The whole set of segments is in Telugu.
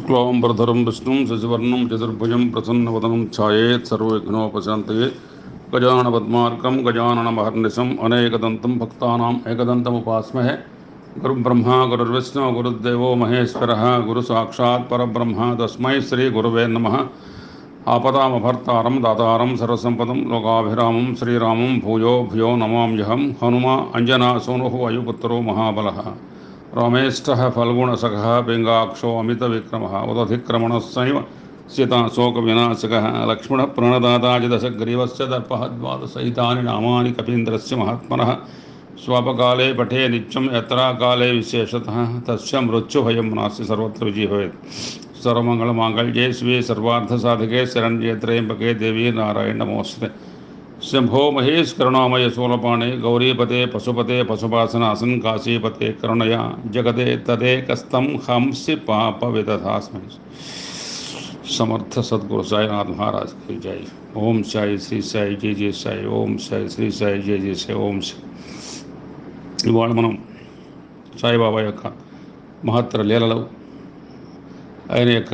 शुक्लांबरधरं विष्णुं शशिवर्णं चतुर्भुजं प्रसन्नवदनं ध्यायेत् सर्वविघ्नोपशान्तये गजाननपद्मार्कं गजाननमहर्निशम् अनेकदन्तं भक्तानाम् एकदन्तमुपास्महे गुरुब्रह्मा गुरुर्विष्णुः गुरुर्देवो महेश्वरः गुरुसाक्षात् परब्रह्म तस्मै श्रीगुरुवे नमः। आपदामभर्तारं दातारं सर्वसम्पदं लोकाभिरामं श्रीरामं भूयो भूयो नमाम्यहं। हनुमा अञ्जनासूनुः वायुपुत्रो महाबलः रामेष्ठः फल्गुणसखः पिङ्गाक्षो अमितविक्रमः उदधिक्रमणस्सैव सीताशोकविनाशकः लक्ष्मणः प्रणदाताजिदशग्रीवस्य दर्पः द्वादशसहितानि नामानि कपीन्द्रस्य महात्मनः स्वापकाले पठे नित्यं यत्रा काले विशेषतः तस्य मृत्युभयं नास्ति सर्वत्र विजयः भवेत्। सर्वमङ्गलमाङ्गल्ये शिवे सर्वार्थसाधिके शरण्ये त्र्यम्बके देवी नारायण नमोऽस्तुते। शंभो महेश करुणामय शूलपाणे गौरीपते पशुपते पशुपासनासन काशीपते करुणया जगदे तदेकस्तं हंसि पाप विदधास्मै। समर्थ सद्गुरु साईनाथ महाराज की जय। ओम साई श्री साई जय जय साई। ओम साई श्री साई जय जय साई। ओम साई। ఇవాళ మనం సాయిబాబా యొక్క మహత్తర లీలలు, ఆయన యొక్క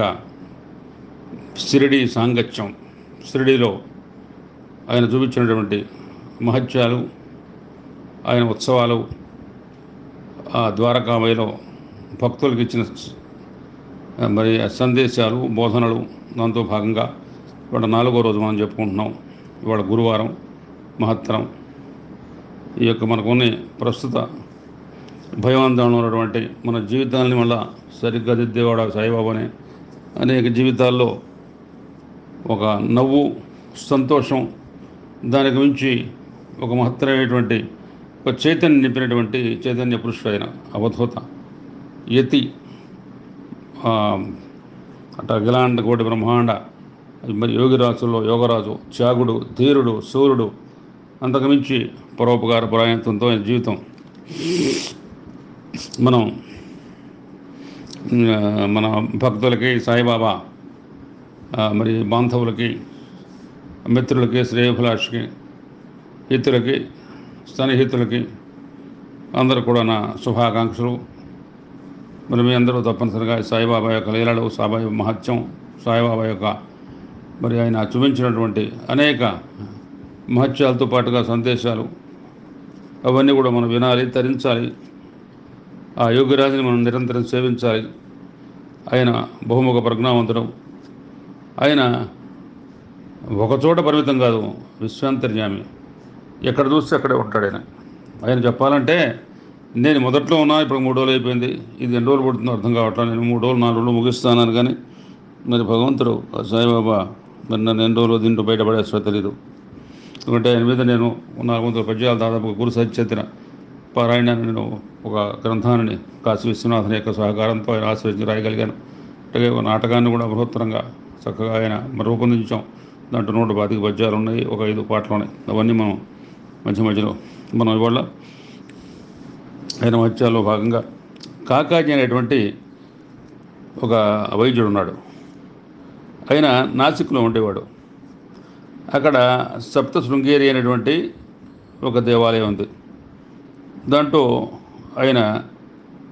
షిరిడి సాంగత్యం, షిరిడిలో ఆయన చూపించినటువంటి మహత్యాలు, ఆయన ఉత్సవాలు, ఆ ద్వారకామయిలో భక్తులకు ఇచ్చిన మరి సందేశాలు, బోధనలు, దాంతో భాగంగా ఇవాళ 4వ రోజు మనం చెప్పుకుంటున్నాం. ఇవాళ గురువారం మహత్తరం. ఈ యొక్క మనకున్న ప్రస్తుత భయవంతంలో ఉన్నటువంటి మన జీవితాలని మళ్ళా సరిగ్గా దిద్దేవాడు సాయిబాబానే. అనేక జీవితాల్లో ఒక నవ్వు, సంతోషం, దానికి మించి ఒక మహత్తరమైనటువంటి ఒక చైతన్యం నింపినటువంటి చైతన్య పురుషుడు ఆయన. అవధూత యతి, అట్లా అఖిలాండ కోటి బ్రహ్మాండ మరి యోగిరాజుల్లో యోగరాజు, త్యాగుడు, ధీరుడు, సూర్యుడు, అంతకుమించి పరోపకార పరాయణంతో ఆయన జీవితం. మన భక్తులకి, సాయిబాబా మరి బాంధవులకి, మిత్రులకి, శ్రేయోభిలాషకి, హితులకి, సన్నిహితులకి అందరూ కూడా నా శుభాకాంక్షలు. మరి మీ అందరూ తప్పనిసరిగా సాయిబాబా యొక్క లీలలు, సాయిబాబా మహత్యం, సాయిబాబా యొక్క మరి ఆయన చూపించినటువంటి అనేక మహత్యాలతో పాటుగా సందేశాలు అవన్నీ కూడా మనం వినాలి, తరించాలి. ఆ యోగిరాజుని మనం నిరంతరం సేవించాలి. ఆయన బహుముఖ ప్రజ్ఞావంతుడు. ఆయన ఒకచోట పరిమితం కాదు, విశ్వాంతర్యామి. ఎక్కడ చూస్తే అక్కడే ఉంటాడు ఆయన. ఆయన చెప్పాలంటే నేను మొదట్లో ఉన్నా, ఇప్పుడు 3 రోజులు అయిపోయింది, ఇది ఎన్ని రోజులు పడుతుందో అర్థం కావట్లేదు. నేను 3 రోజులు 4 రోజులు ముగిస్తానని, కానీ మరి భగవంతుడు సాయిబాబా మరి నన్ను ఎన్ని రోజులు దీంట్లో బయటపడేస్తో తెలీదు. ఎందుకంటే ఆయన మీద నేను 400 పద్యాలు దాదాపు గురు సత్యతిన పారాయణాన్ని, నేను ఒక గ్రంథాన్ని కాశీ విశ్వనాథన్ యొక్క సహకారంతో ఆయన ఆశ్రయించి రాయగలిగాను. అలాగే ఒక నాటకాన్ని కూడా బృహత్తరంగా చక్కగా ఆయన రూపొందించాం. దాంట్లో 125 పద్యాలు ఉన్నాయి, ఒక 5 పాటలు ఉన్నాయి. అవన్నీ మనం మధ్యలో మనం ఇవాళ ఆయన మహత్యాల్లో భాగంగా కాకాజీ అనేటువంటి ఒక వైద్యుడు ఉన్నాడు. ఆయన నాసిక్లో ఉండేవాడు. అక్కడ సప్త శృంగేరి అనేటువంటి ఒక దేవాలయం ఉంది. దాంట్లో ఆయన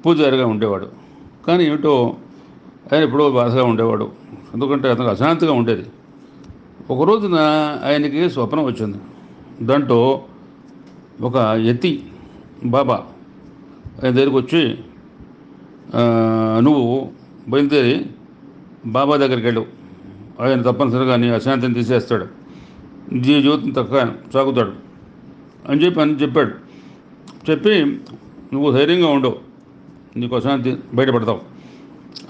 పూజారిగా ఉండేవాడు. కానీ ఏమిటో ఆయన ఎప్పుడో బాధగా ఉండేవాడు. ఎందుకంటే అతనికి అశాంతిగా ఉండేది. ఒక రోజున ఆయనకి స్వప్నం వచ్చింది. దాంట్లో ఒక యతి బాబా ఆయన దగ్గరికి వచ్చి, నువ్వు బయలుదేరి బాబా దగ్గరికి వెళ్ళు, ఆయన తప్పనిసరిగా నీ అశాంతిని తీసేస్తాడు, జీవితం తక్కువ సాగుతాడు అని చెప్పాడు. చెప్పి నువ్వు ధైర్యంగా ఉండవు, నీకు అశాంతి బయటపడతావు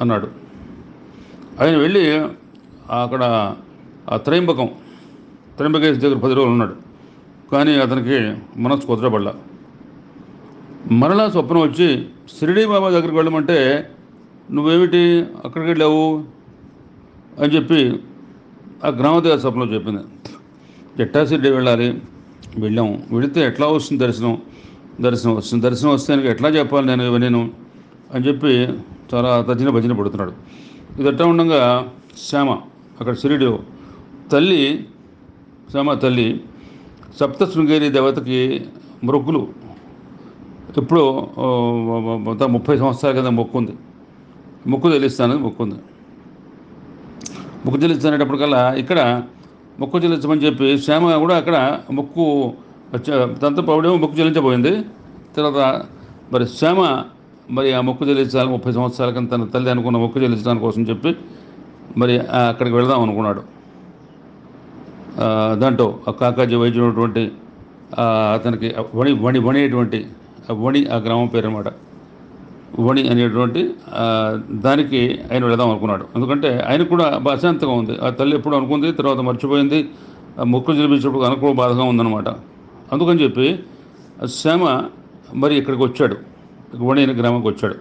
అన్నాడు. ఆయన వెళ్ళి అక్కడ ఆ త్రయంబకేశ్ దగ్గర 10 రోజులు ఉన్నాడు. కానీ అతనికి మనసు కుదరబడలా. మరలా స్వప్నం వచ్చి షిరిడి బాబా దగ్గరికి వెళ్ళమంటే నువ్వేమిటి అక్కడికి వెళ్ళావు అని చెప్పి ఆ గ్రామదేవ స్వప్నం చెప్పింది. ఎట్టా షిరిడి వెళ్ళాలి, వెళ్ళాము, వెళితే ఎట్లా వస్తుంది దర్శనం వస్తుంది, దర్శనం వస్తే ఎట్లా చెప్పాలి నేను అని చెప్పి చాలా తజ్జిన భజన పడుతున్నాడు. ఇదట్టా ఉండగా శ్యామ అక్కడ షిరిడిలో శ్యామ తల్లి సప్త శృంగేరి దేవతకి మొక్కులు ఎప్పుడో 30 సంవత్సరాల కింద మొక్కు చెల్లిస్తానని మొక్కుంది. మొక్కు చెల్లించేటప్పటికల్లా ఇక్కడ మొక్కు చెల్లించమని చెప్పి శ్యామ కూడా అక్కడ మొక్కు తనతో పౌడేమో మొక్కు చెల్లించబోయింది. తర్వాత మరి శ్యామ మరి ఆ మొక్కు చెల్లించాలి 30 సంవత్సరాల కింద తన తల్లి అనుకున్న మొక్కు చెల్లించడానికి కోసం చెప్పి మరి అక్కడికి వెళదాం అనుకున్నాడు. దాంట్లో కాకాజీ వైద్యుడు అతనికి వణి అనేటువంటి వణి ఆ గ్రామం పేరు అనమాట. వణి అనేటువంటి దానికి ఆయన వెళదాం అనుకున్నాడు. ఎందుకంటే ఆయనకు కూడా అశాంతంగా ఉంది. ఆ తల్లి ఎప్పుడు అనుకుంది, తర్వాత మర్చిపోయింది. మొక్కులు చెల్లించినప్పుడు అనుకూల బాధగా ఉందన్నమాట. అందుకని చెప్పి శ్యామ మరి ఇక్కడికి వచ్చాడు, వణి అనే గ్రామానికి వచ్చాడు.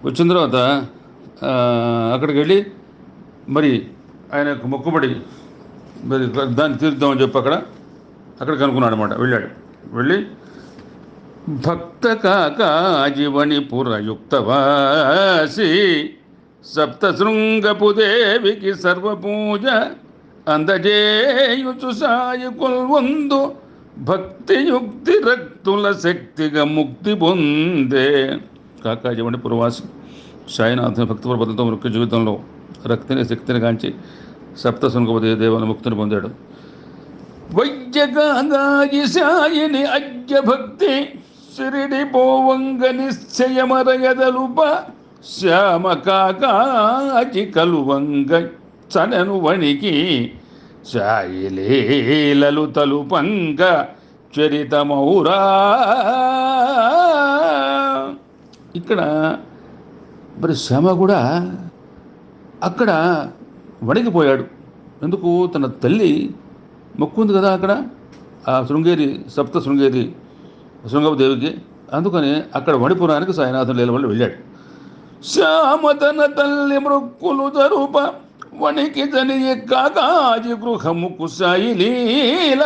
వచ్చిన తర్వాత అక్కడికి వెళ్ళి మరి ఆయన మొక్కుబడి మరి దాన్ని తీర్దామని చెప్పి అక్కడికి అనుకున్నాడు అనమాట. వెళ్ళి భక్త కాకాజివణి పురయుక్తవాసి సప్తశృంగపు దేవికి సర్వపూజ అందజేయుచు సాయి కొల్వందు భక్తియుక్తి రక్తుల శక్తిగా ముక్తి పొందే. కాకాజివణి పురవాసి సాయినాథుని భక్తి ప్రబద్ధతో ముఖ్య జీవితంలో రక్తిని శక్తిని కాంచి సప్తశృంగపతి దేవాల ముక్తిని పొందాడు. వైద్యగాంగాజి సాయిని అజ్ఞ భక్తి సిరిడి పోవంగ నిశ్చయమరయదలుప శ్యామ కాకాజి కలువంగ చనను వణికి సాయి లీలలు తలుపంగ చరితమౌరా. ఇక్కడ మరి శ్యామ కూడా అక్కడ వణికిపోయాడు. ఎందుకు? తన తల్లి మొక్కు ఉంది కదా అక్కడ ఆ సప్త శృంగేరి శృంగదేవికి. అందుకని అక్కడ వణిపురానికి సాయినాథుడు లీల వల్ల వెళ్ళాడు. శ్యామ తన తల్లి మృక్కులు జరుప వణికి జనియ కాకాజి గృహముకు సాయి లీల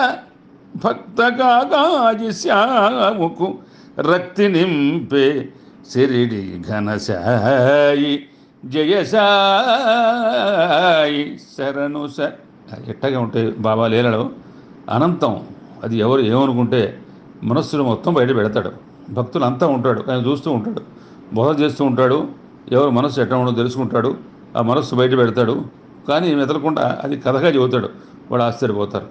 భక్త కాకాజి శ్యాముకు రక్తి నింపే సిరిడి ఘనసాయి జయసాయి శరణు ఎట్టగా ఉంటాయి బాబా లీలలు అనంతం. అది ఎవరు ఏమనుకుంటే మనస్సులో మొత్తం బయట పెడతాడు. భక్తులు అంతా ఉంటాడు, ఆయన చూస్తూ ఉంటాడు, బోధ చేస్తూ ఉంటాడు. ఎవరు మనస్సు ఎట్లా ఉండో తెలుసుకుంటాడు, ఆ మనస్సు బయట పెడతాడు. కానీ మెదలకుండా అది కథగా చెబుతాడు. వాళ్ళు ఆశ్చర్యపోతారు.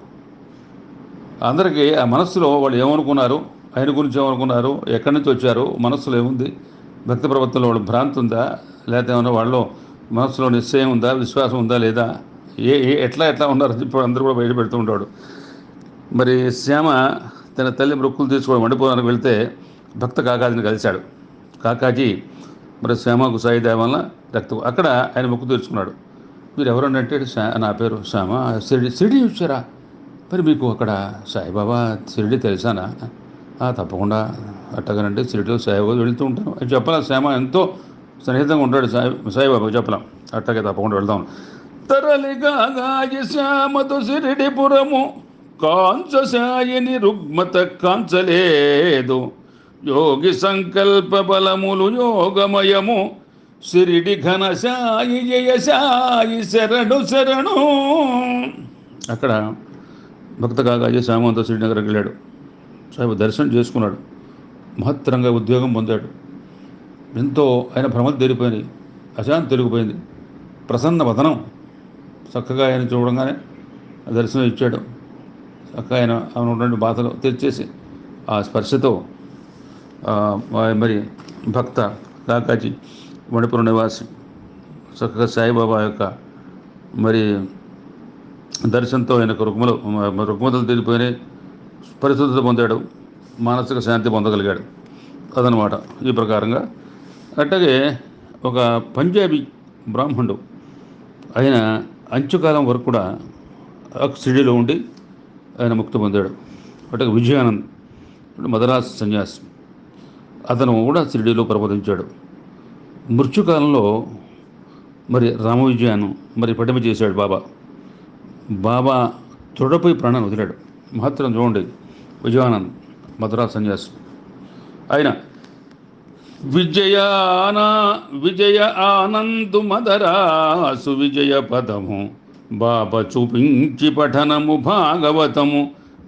అందరికీ ఆ మనస్సులో వాళ్ళు ఏమనుకున్నారు, ఆయన గురించి ఏమనుకున్నారు, ఎక్కడి నుంచి వచ్చారు, మనస్సులో ఏముంది, భక్తి ప్రవర్తనలో వాళ్ళు భ్రాంతి ఉందా, లేకపోతే ఏమన్నా వాళ్ళలో మనస్సులో నిశ్చయం ఉందా, విశ్వాసం ఉందా లేదా, ఎట్లా ఉన్నారని చెప్పి అందరూ కూడా బయట పెడుతూ ఉంటాడు. మరి శ్యామ తన తల్లి మృక్కులు తీసుకోవడం మండిపోవడానికి వెళ్తే భక్త కాకాజీని కలిశాడు. కాకాజీ మరి శ్యామకు సాయి దేవాలన రక్తం అక్కడ ఆయన మొక్కు తీర్చుకున్నాడు. మీరు ఎవరంటే నా పేరు శ్యామ, షిరిడి వచ్చారా? మరి మీకు అక్కడ సాయిబాబా షిరిడి తెలుసానా? తప్పకుండా అట్టగానంటే షిరిడిలో సాయిబాబా వెళుతూ ఉంటాను అని చెప్పాలా. శ్యామ ఎంతో సన్నిహితంగా ఉంటాడు సాయిబాబా, చెప్పలేం. అట్టగే తప్పకుండా వెళ్దాం. తరలిగా గాజి శ్యామతో షిరిడిపురము కాంచ సాయిని రుగ్మత కాంచలేదు. యోగి సంకల్ప బలములు యోగమయము షిరిడి ఘన సాయి జయ సాయి శరణు శరణు. అక్కడ భక్త కాకాజీ శ్యామంతో షిరిడి నగర్కి వెళ్ళాడు. సాయిబాబా దర్శనం చేసుకున్నాడు. మహత్తరంగా ఉద్యోగం పొందాడు. ఎంతో ఆయన భ్రమలు తెరిపోయినాయి, అశాంతి తొలగిపోయింది. ప్రసన్న వదనం చక్కగా ఆయన చూడంగానే దర్శనం ఇచ్చాడు. చక్కగా ఆయన ఉన్నటువంటి బాధలు తెచ్చేసి ఆ స్పర్శతో మరి భక్త కాకాజీ మణిపురం నివాసి చక్కగా సాయిబాబా యొక్క మరి దర్శనంతో ఆయనకు రుగ్మతలు తీరిపోయినాయి, పరిశుద్ధత పొందాడు, మానసిక శాంతి పొందగలిగాడు. అదనమాట ఈ ప్రకారంగా. అట్లాగే ఒక పంజాబీ బ్రాహ్మణుడు ఆయన అంచుకాలం వరకు కూడా షిరిడీలో ఉండి ఆయన ముక్తి పొందాడు. అట్లాగే విజయానంద్ మద్రాస్ సన్యాసి, అతను కూడా షిరిడీలో ప్రబోధించాడు. మృత్యుకాలంలో మరి రామవిజయాన్ని మరి పటిమ చేశాడు బాబా తొడపై ప్రాణాన్ని వదిలాడు. మహత్తరం చూడండి. విజయానంద్ మద్రాస్ సన్యాసి ఆయన విజయ ఆనందు మదరాసు విజయ పదము బాబా చూపించి పఠనము భాగవతము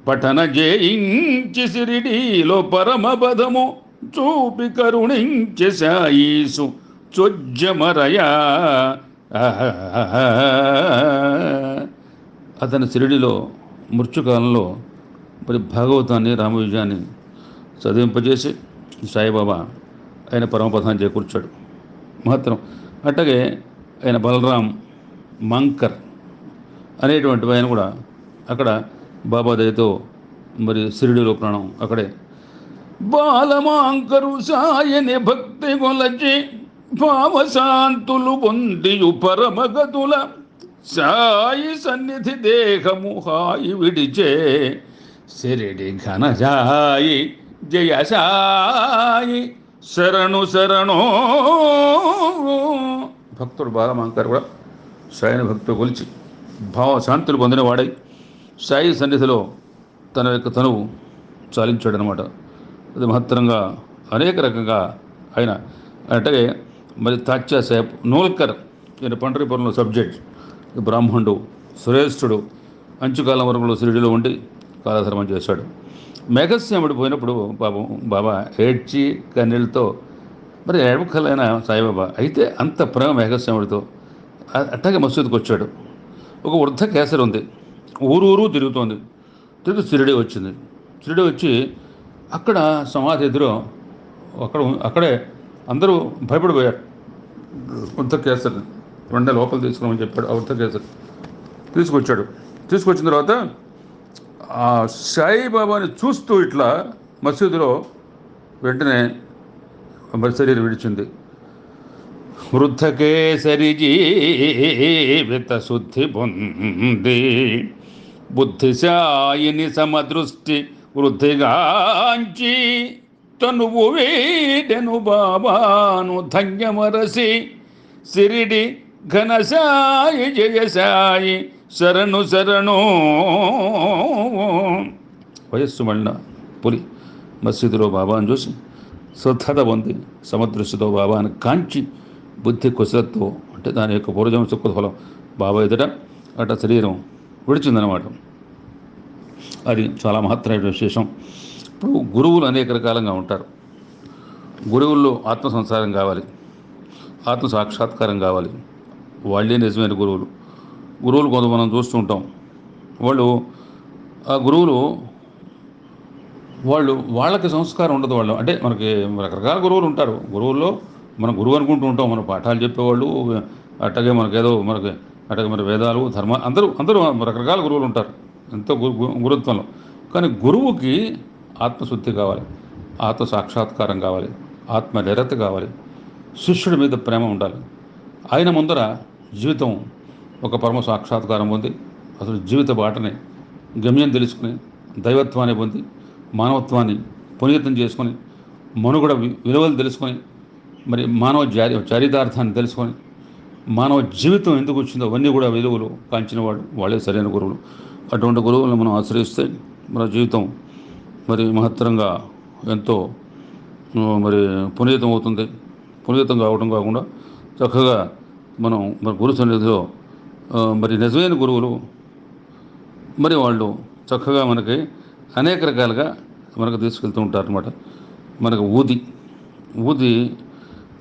పఠన జయించి షిరిడీలో పరమపదము చూపి కరుణించి సాయీసు చొజ్జమరయ అతని షిరిడిలో మృత్యుకాలంలో మరి భాగవతాన్ని రామవిజయాన్ని చదివింపజేసి సాయిబాబా ఆయన పరమపదాన్ని చేకూర్చాడు మాత్రం. అట్లాగే ఆయన బలరాం మంకర్ అనేటువంటి ఆయన కూడా అక్కడ బాబా దయతో మరి షిరిడిలో ప్రాణం అక్కడే. బాలమాంకరు సాయని భక్తి కొలచి భావశాంతులు పొందియు పరమగతుల సాయి సన్నిధి దేహము హాయి విడిచే శిరిడి ఘనజాయి జయ సాయి శరణు శరణు. భక్తుడు బాలమాంకర్ కూడా సాయిని భక్తుడు కొలిచి భావశాంతులు పొందిన వాడై సాయి సన్నిధిలో తన యొక్క తనువు చాలించాడు అనమాట. అది మహత్తరంగా అనేక రకంగా ఆయన. అంటే మరి తాత్యా సాహెబ్ నోల్కర్ ఈయన పండరీపురంలో సబ్జెక్ట్, బ్రాహ్మణుడు శ్రేష్ఠుడు, అంచుకాలం వరకులో షిరిడిలో ఉండి కాలధర్మం చేశాడు. మేఘశ్యాముడు పోయినప్పుడు పాపం బాబా ఏడ్చి కన్నీళ్ళతో మరి ఏడవకలైన సాయిబాబా అయితే అంత ప్రేమ మేఘశ్యాముడితో అట్టాగే మసీదుకి వచ్చాడు. ఒక వృద్ధ కేసరి ఉంది, ఊరూరు తిరుగుతోంది. తిరిగి షిరిడి వచ్చింది. షిరిడి వచ్చి అక్కడ సమాధి ఎదురు అక్కడే అందరూ భయపడిపోయారు. వృద్ధ కేసరి వెంటనే లోపల తీసుకున్నామని చెప్పాడు. ఆ వృద్ధ కేసరి తీసుకొచ్చాడు. తీసుకొచ్చిన తర్వాత ఆ సాయిబాబాని చూస్తూ ఇట్లా మసీదులో వెంటనే మరి శరీరం విడిచింది. వృద్ధ కేసరి జీవిత శుద్ధి పొంది బుద్ధిశాయిని సమదృష్టి వృద్ధిగాంచి తనువు వీడెను బాబాను ధన్యమరసి సిరిడి ఘనసాయి జయసాయి శరణు శరణు. వయస్సు మళ్ళిన పులి మసీదులో బాబాను చూసి శ్రద్ధత పొంది సమదృష్టితో బాబాను కాంచి బుద్ధి కుశలతో అంటే దాని యొక్క పూర్వజన్మ సుఖఫలం బాబా ఎదుట అట్లా శరీరం విడిచిందనమాట. అది చాలా మహత్తరమైన విశేషం. ఇప్పుడు గురువులు అనేక రకాలుగా ఉంటారు. గురువుల్లో ఆత్మ సంసారం కావాలి, ఆత్మ సాక్షాత్కారం కావాలి. వాళ్ళే నిజమైన గురువులు. గురువులు కొంత మనం చూస్తూ ఉంటాం. ఆ గురువులు వాళ్ళకి సంస్కారం ఉండదు. వాళ్ళు అంటే మనకి రకరకాల గురువులు ఉంటారు. గురువుల్లో మనం గురువు అనుకుంటూ ఉంటాం. మన పాఠాలు చెప్పేవాళ్ళు, అట్లాగే అట్లాగే మన వేదాలు ధర్మ అందరూ రకరకాల గురువులు ఉంటారు ఎంతో గురుత్వంలో. కానీ గురువుకి ఆత్మశుద్ధి కావాలి, ఆత్మ సాక్షాత్కారం కావాలి, ఆత్మ నిరత కావాలి, శిష్యుడి మీద ప్రేమ ఉండాలి. ఆయన ముందర జీవితం ఒక పరమ సాక్షాత్కారం పొంది అసలు జీవిత బాటని గమ్యం తెలుసుకుని దైవత్వాన్ని పొంది మానవత్వాన్ని పునీతం చేసుకొని మనుగడ విలువలు తెలుసుకొని మరి మానవ చారితార్థాన్ని తెలుసుకొని మానవ జీవితం ఎందుకు వచ్చిందో అవన్నీ కూడా విలువలు కాంచిన వాళ్ళే సరైన గురువులు. అటువంటి గురువులను మనం ఆశ్రయిస్తే మన జీవితం మరి మహత్తరంగా ఎంతో మరి పునీతం అవుతుంది. పునీతం కావడం కాకుండా చక్కగా మనం మరి గురు సన్నిధిలో మరి నిజమైన గురువులు మరి వాళ్ళు చక్కగా మనకి అనేక రకాలుగా మనకు తీసుకెళ్తూ ఉంటారు అన్నమాట. మనకు ఊది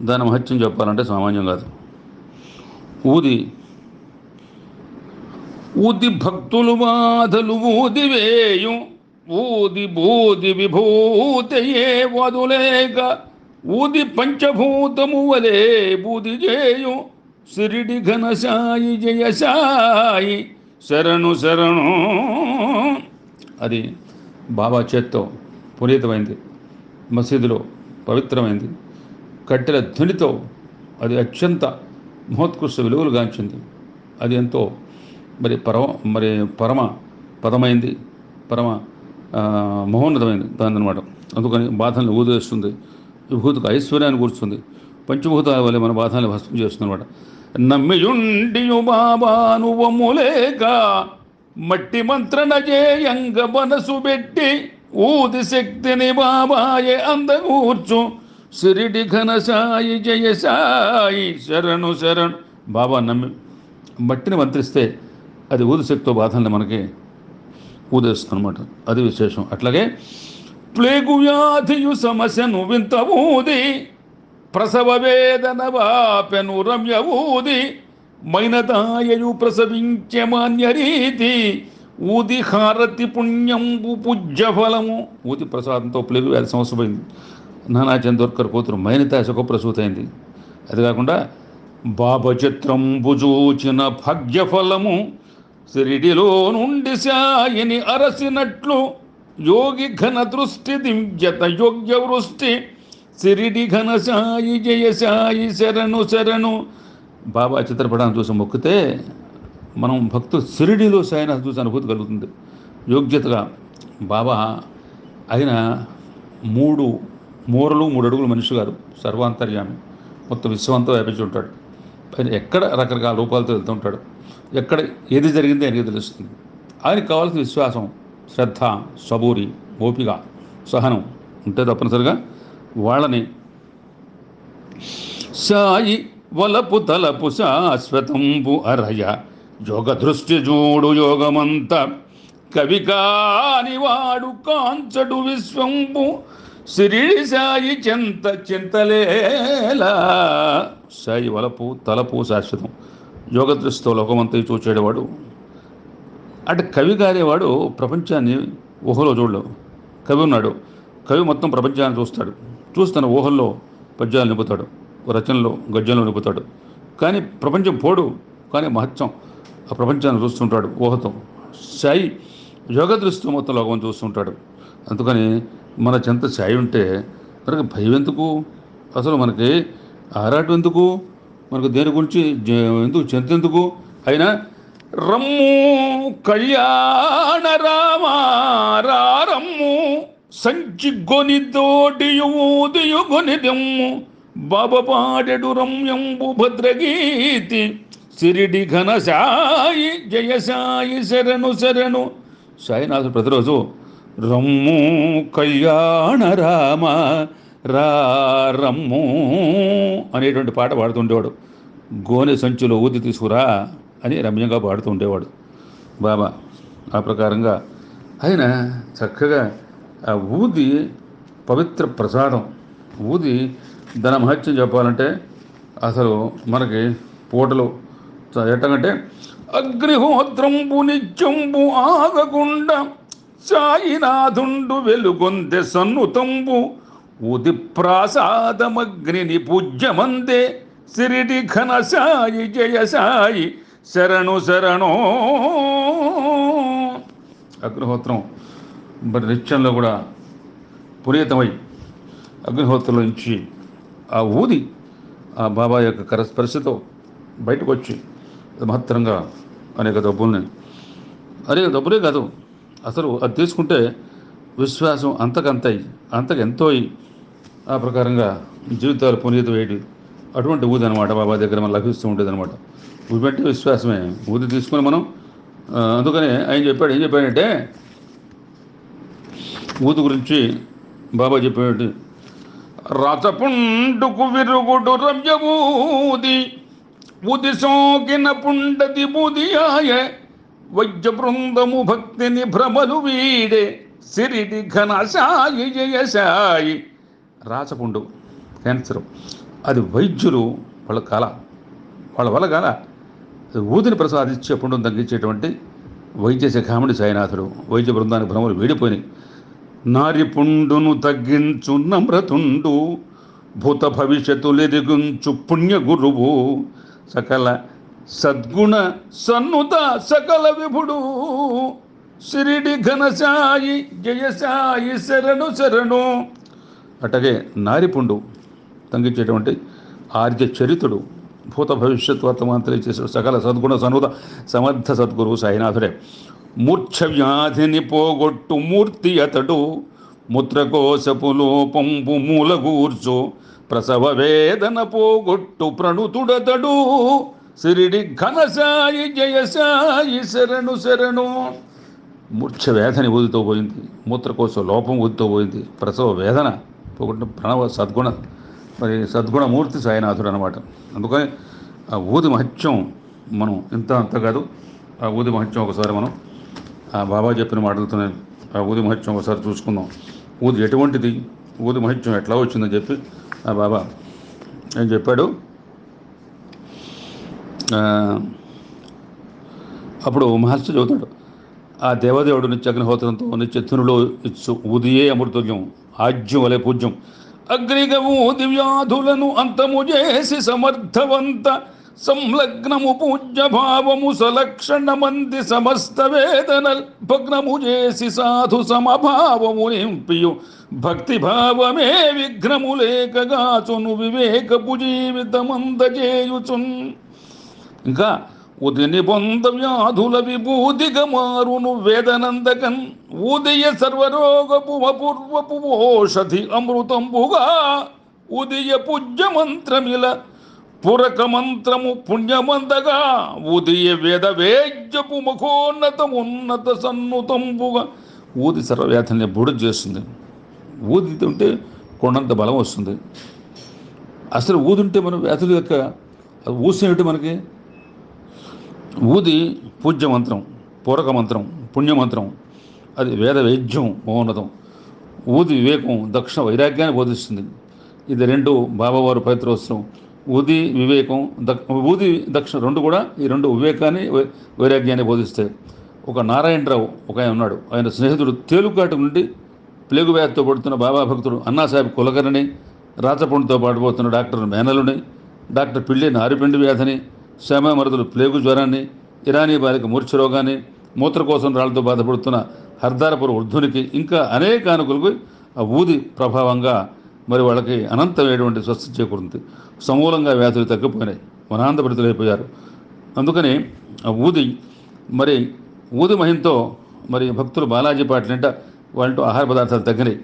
దాని మహత్యం చెప్పాలంటే సామాన్యం కాదు. ఊది భక్తులు బాధలు ఊదివేయు ఊది బూది విభూతయే వదులేక ఊది పంచభూతము వలే బూది చేయు సిరిడి ఘనసాయి జయసాయి శరణు శరణు. అది బాబా చేత్తో పునీతమైంది, మసీదులో పవిత్రమైంది, కట్టెల ధ్వనితో అది అత్యంత మహోత్కృష్ట విలువలు గాంచింది. అది ఎంతో పరమ పదమైంది, పరమ మహోన్నతమైంది దాని అనమాట. అందుకని బాధల్ని ఊదేస్తుంది, విభూతికి ఐశ్వర్యాన్ని కూర్చుంది, పంచభూతాల వల్ల మన బాధల్ని భస్మం చేస్తుంది అనమాట. నమ్మియుండియు బాబాను వమ్ములేక మట్టి మంత్రణ చేయంగ మనసు పెట్టి ఊది శక్తిని బాబాయే అందగూర్చు సిరిడి ఘనసాయి జయసాయి శరణు శరణు. బాబా నమ్మి మట్టిని మంత్రిస్తే అది ఊది శక్తితో బాధల్ని మనకి ఊదేస్తుంది అనమాట. అది విశేషం. అట్లాగే ప్లేగు వ్యాధియు సమస్యను వింత ఊది ప్రసవ వేదన వాపెను రమ్య ఊది మైనదాయు ప్రసవించే మాన్యరీతి ఊది హారతి పుణ్యంబు పూజ్య ఫలము. ఊది ప్రసాదంతో ప్లేగు వ్యాధి సమస్యపోయింది. నానా చందోర్కర్ కూతురు మైనత సుఖప్రసూతి అయింది. అది కాకుండా బాబచిత్రంబు చూచిన భాగ్యఫలము సిరిడిలో నుండి సాయిని అరసినట్లు యోగి ఘన దృష్టి దివ్యత యోగ్య వృష్టి సిరిడి ఘన సాయి జయ సాయి శరణు శరణు. బాబా చిత్రపటాన్ని చూసి మొక్కితే మనం భక్తులు సిరిడిలో సాయిని చూసి అనుభూతి కలుగుతుంది. యోగ్యతగా బాబా ఆయన 3 మూరలు 3 అడుగులు మనిషి గారు, సర్వాంతర్యామి, మొత్తం విశ్వంతో వ్యాపించి ఉంటాడు. ఆయన ఎక్కడ రకరకాల రూపాలతో వెళ్తూ ఉంటాడు. ఎక్కడ ఏది జరిగిందో ఆయనకి తెలుస్తుంది. ఆయనకు కావాల్సిన విశ్వాసం, శ్రద్ధ, సబూరి, ఓపిక, సహనం ఉంటే తప్పనిసరిగా వాళ్ళని సాయి వలపు తలపు శాశ్వతంబు అరయ యోగ దృష్టి చూడు యోగమంత కవి కాని వాడు కాంచడు విశ్వంబు సిరిడి సాయి చింత చింతలేలా. సాయి వలపు తలపు శాశ్వతం, యోగ దృష్టితో లోకమంతా చూచేవాడు. అంటే కవి గారేవాడు ప్రపంచాన్ని ఊహలో చూడలేవు. కవి ఉన్నాడు, కవి మొత్తం ప్రపంచాన్ని చూస్తాడు. చూస్తున్న ఊహల్లో పద్యాలు నింపుతాడు, రచనలో గద్యంలో నింపుతాడు. కానీ ప్రపంచం పోడు, కానీ మహత్యం ఆ ప్రపంచాన్ని చూస్తుంటాడు ఊహతో. సాయి యోగ దృష్టితో మొత్తం లోకం చూస్తుంటాడు. అందుకని మన చెంత సాయి ఉంటే మనకి భయం ఎందుకు, అసలు మనకి ఆరాటం ఎందుకు, మనకు దేని గురించి ఎందుకు చెంత ఎందుకు. అయినా రమ్ము కళ్యాణ రామూ సంచి గొని దోడియు గొని దెమ్ము బాబ పాడెడు రమ్యంబు భద్రగీతి సిరిడి ఘన సాయి జయ సాయి శరణు శరణు. సాయినాథుడు ప్రతిరోజు రమ్ము కళ్యాణ రామ రమ్ము అనేటువంటి పాట పాడుతుండేవాడు. గోనె సంచిలో ఊది తీసుకురా అని రమ్యంగా పాడుతూ ఉండేవాడు బాబా. ఆ ప్రకారంగా ఆయన చక్కగా ఆ ఊది పవిత్ర ప్రసాదం. ఊది ధన మహత్యం చెప్పాలంటే అసలు మనకి పూటలు ఎట్టంటే అగ్నిహోత్రంబు నిత్యంబు ఆగకుండా సాయినాథుండు వెలుగొందె సన్నుతంబు ఊది ప్రాసాదమగ్నిని పూజ్యమందే సిరిడి ఘన సాయి జయ సాయి శరణు శరణో. అగ్నిహోత్రం మరి నిత్యంలో కూడా పునీతమై అగ్నిహోత్రంలో నుంచి ఆ ఊది ఆ బాబా యొక్క కరస్పర్శతో బయటకు వచ్చి మహత్తరంగా అనేక డబ్బులే కాదు, అసలు అది తీసుకుంటే విశ్వాసం అంతకెంతో ఆ ప్రకారంగా జీవితాలు పునీతం వేయటి అటువంటి ఊది అనమాట బాబా దగ్గర మనం లభిస్తూ ఉండేది అనమాట. ఊది బట్టి విశ్వాసమే, ఊది తీసుకుని మనం. అందుకనే ఆయన ఏం చెప్పాడంటే ఊది గురించి బాబా చెప్పాడు, రచపుండుకు విరుగుడు రవ్యబూది ఉది సోకిన పుండది బుదియాయ వైద్య బృందము భక్తిని భ్రమలు వీడే సిరిడి ఘన సాయి జయ సాయి. రాచపుండు క్యాన్సర్, అది వైద్యులు వాళ్ళ వల్ల కాల ఊదిని ప్రసాదించే పుండును తగ్గించేటువంటి వైద్య శిఖామణి సాయినాథుడు. వైద్య బృందానికి భ్రమలు వీడిపోయినాయి. నారి పుండును తగ్గించు నమ్రతుండు భూత భవిష్యత్తులెదిగుంచు పుణ్య గురువు సకల సద్గుణ సన్నుత సకల విభుడు సిరిడి ఘన సాయి జయ సాయి శరణు శరణు. అటగే నారిపుండు తగ్గించేటువంటి ఆర్య చరితుడు, భూత భవిష్యత్ వర్తమానం చేసే సకల సద్గుణ సన్నుత సమర్థ సద్గురువు సాయినాథుడే. మూర్ఛ వ్యాధిని పోగొట్టు మూర్తి అతడు మూత్రకోశపు లోపంబు మూలగూర్చు ప్రసవ వేదన పోగొట్టు ప్రణుతుడతడు సిరిడి ఘన సాయి జయ సాయి శరణు శరణు. మూర్ఛ వేదని ఊదితో పోయింది, మూత్రకోశ లోపం ఊదితో పోయింది, ప్రసవ వేదన పోగొట్టిన ప్రణవ సద్గుణమూర్తి సాయినాథుడు అనమాట. అందుకని ఆ ఊది మహత్యం మనం అంత కాదు. ఆ ఊది మహత్యం ఒకసారి మనం ఆ బాబా చెప్పిన మాటలతోనే ఆ ఊది మహత్యం ఒకసారి చూసుకుందాం. ఊది ఎటువంటిది, ఊది మహత్యం ఎట్లా వచ్చిందని చెప్పి ఆ బాబా ఏం చెప్పాడు. ఆ, అప్పుడు మహర్షి చెబుతాడు, ఆ దేవదేవుడు నిత్యగ్నిహోత్రంతో నిత్యత్నులో ఇచ్చు ఉదియే అమృతుల్యం ఆజ్యం వలె పూజ్యం అగ్నిగము దివ్యాధులను అంతము చేసి సమర్థవంత సంలగ్నము పూజ్య భావము సలక్షణ మంది సమస్త వేదనల్ భగ్నము చేసి సాధు సమభావము నింపియు భక్తి భావమే విఘ్నము లేకగాచును వివేకపు జీవితమందజేయుచున్. ఇంకా ఉదిని పొంద వ్యాధుల విభూతిగా మారును వేదనందకన్ ఉదయ సర్వరోగపు అపూర్వపు ఓషధి అమృతంబుగా ఉదయ పూజ్య మంత్రమిల పురక మంత్రము పుణ్యమందగా ఉదయ వేద వేద్యపు ముఖోన్నతమున్నత సన్నుతంబుగా ఊది సర్వవ్యాధుల్ని బుడి చేస్తుంది. ఊది ఉంటే కొండంత బలం వస్తుంది. అసలు ఊదుంటే మనం వ్యాధుల యొక్క ఊసేమిటి మనకి? ఊది పూజ్య మంత్రం, పూరక మంత్రం, పుణ్యమంత్రం, అది వేద వైద్యం మహోన్నతం. ఊది వివేకం, దక్ష వైరాగ్యాన్ని బోధిస్తుంది. ఇది రెండు బాబావారు పవిత్రోత్సవం. ఊది వివేకం, ఊది దక్ష రెండు కూడా ఈ రెండు వివేకాన్ని వైరాగ్యాన్ని బోధిస్తాయి. ఒక నారాయణరావు ఒక ఆయన ఉన్నాడు. ఆయన స్నేహితుడు తేలుకాటు నుండి ప్లేగు వ్యాధితో పడుతున్న బాబా భక్తుడు అన్నాసాహెబ్ కులకర్ణిని, రాచపండుతో పాటుపోతున్న డాక్టర్ మేనలుని, డాక్టర్ పిల్లి నారిపిండి వ్యాధిని, శ్యామమరుదులు ప్లేగు జ్వరాన్ని, ఇరానీ బాలిక మూర్ఛ రోగాన్ని, మూత్రకోసం రాళ్లతో బాధపడుతున్న హర్దారపుర వృద్ధునికి, ఇంకా అనేక అనుకులకు ఆ ఊది ప్రభావంగా మరి వాళ్ళకి అనంతమైనటువంటి స్వస్థ చేకూరుతుంది. సమూలంగా వ్యాధులు తగ్గిపోయినాయి, వనాంతపరితులైపోయారు. అందుకని ఆ ఊది మరి ఊది మహింతో మరి భక్తులు బాలాజీ పాటలంట వాళ్ళంటూ ఆహార పదార్థాలు తగ్గినాయి.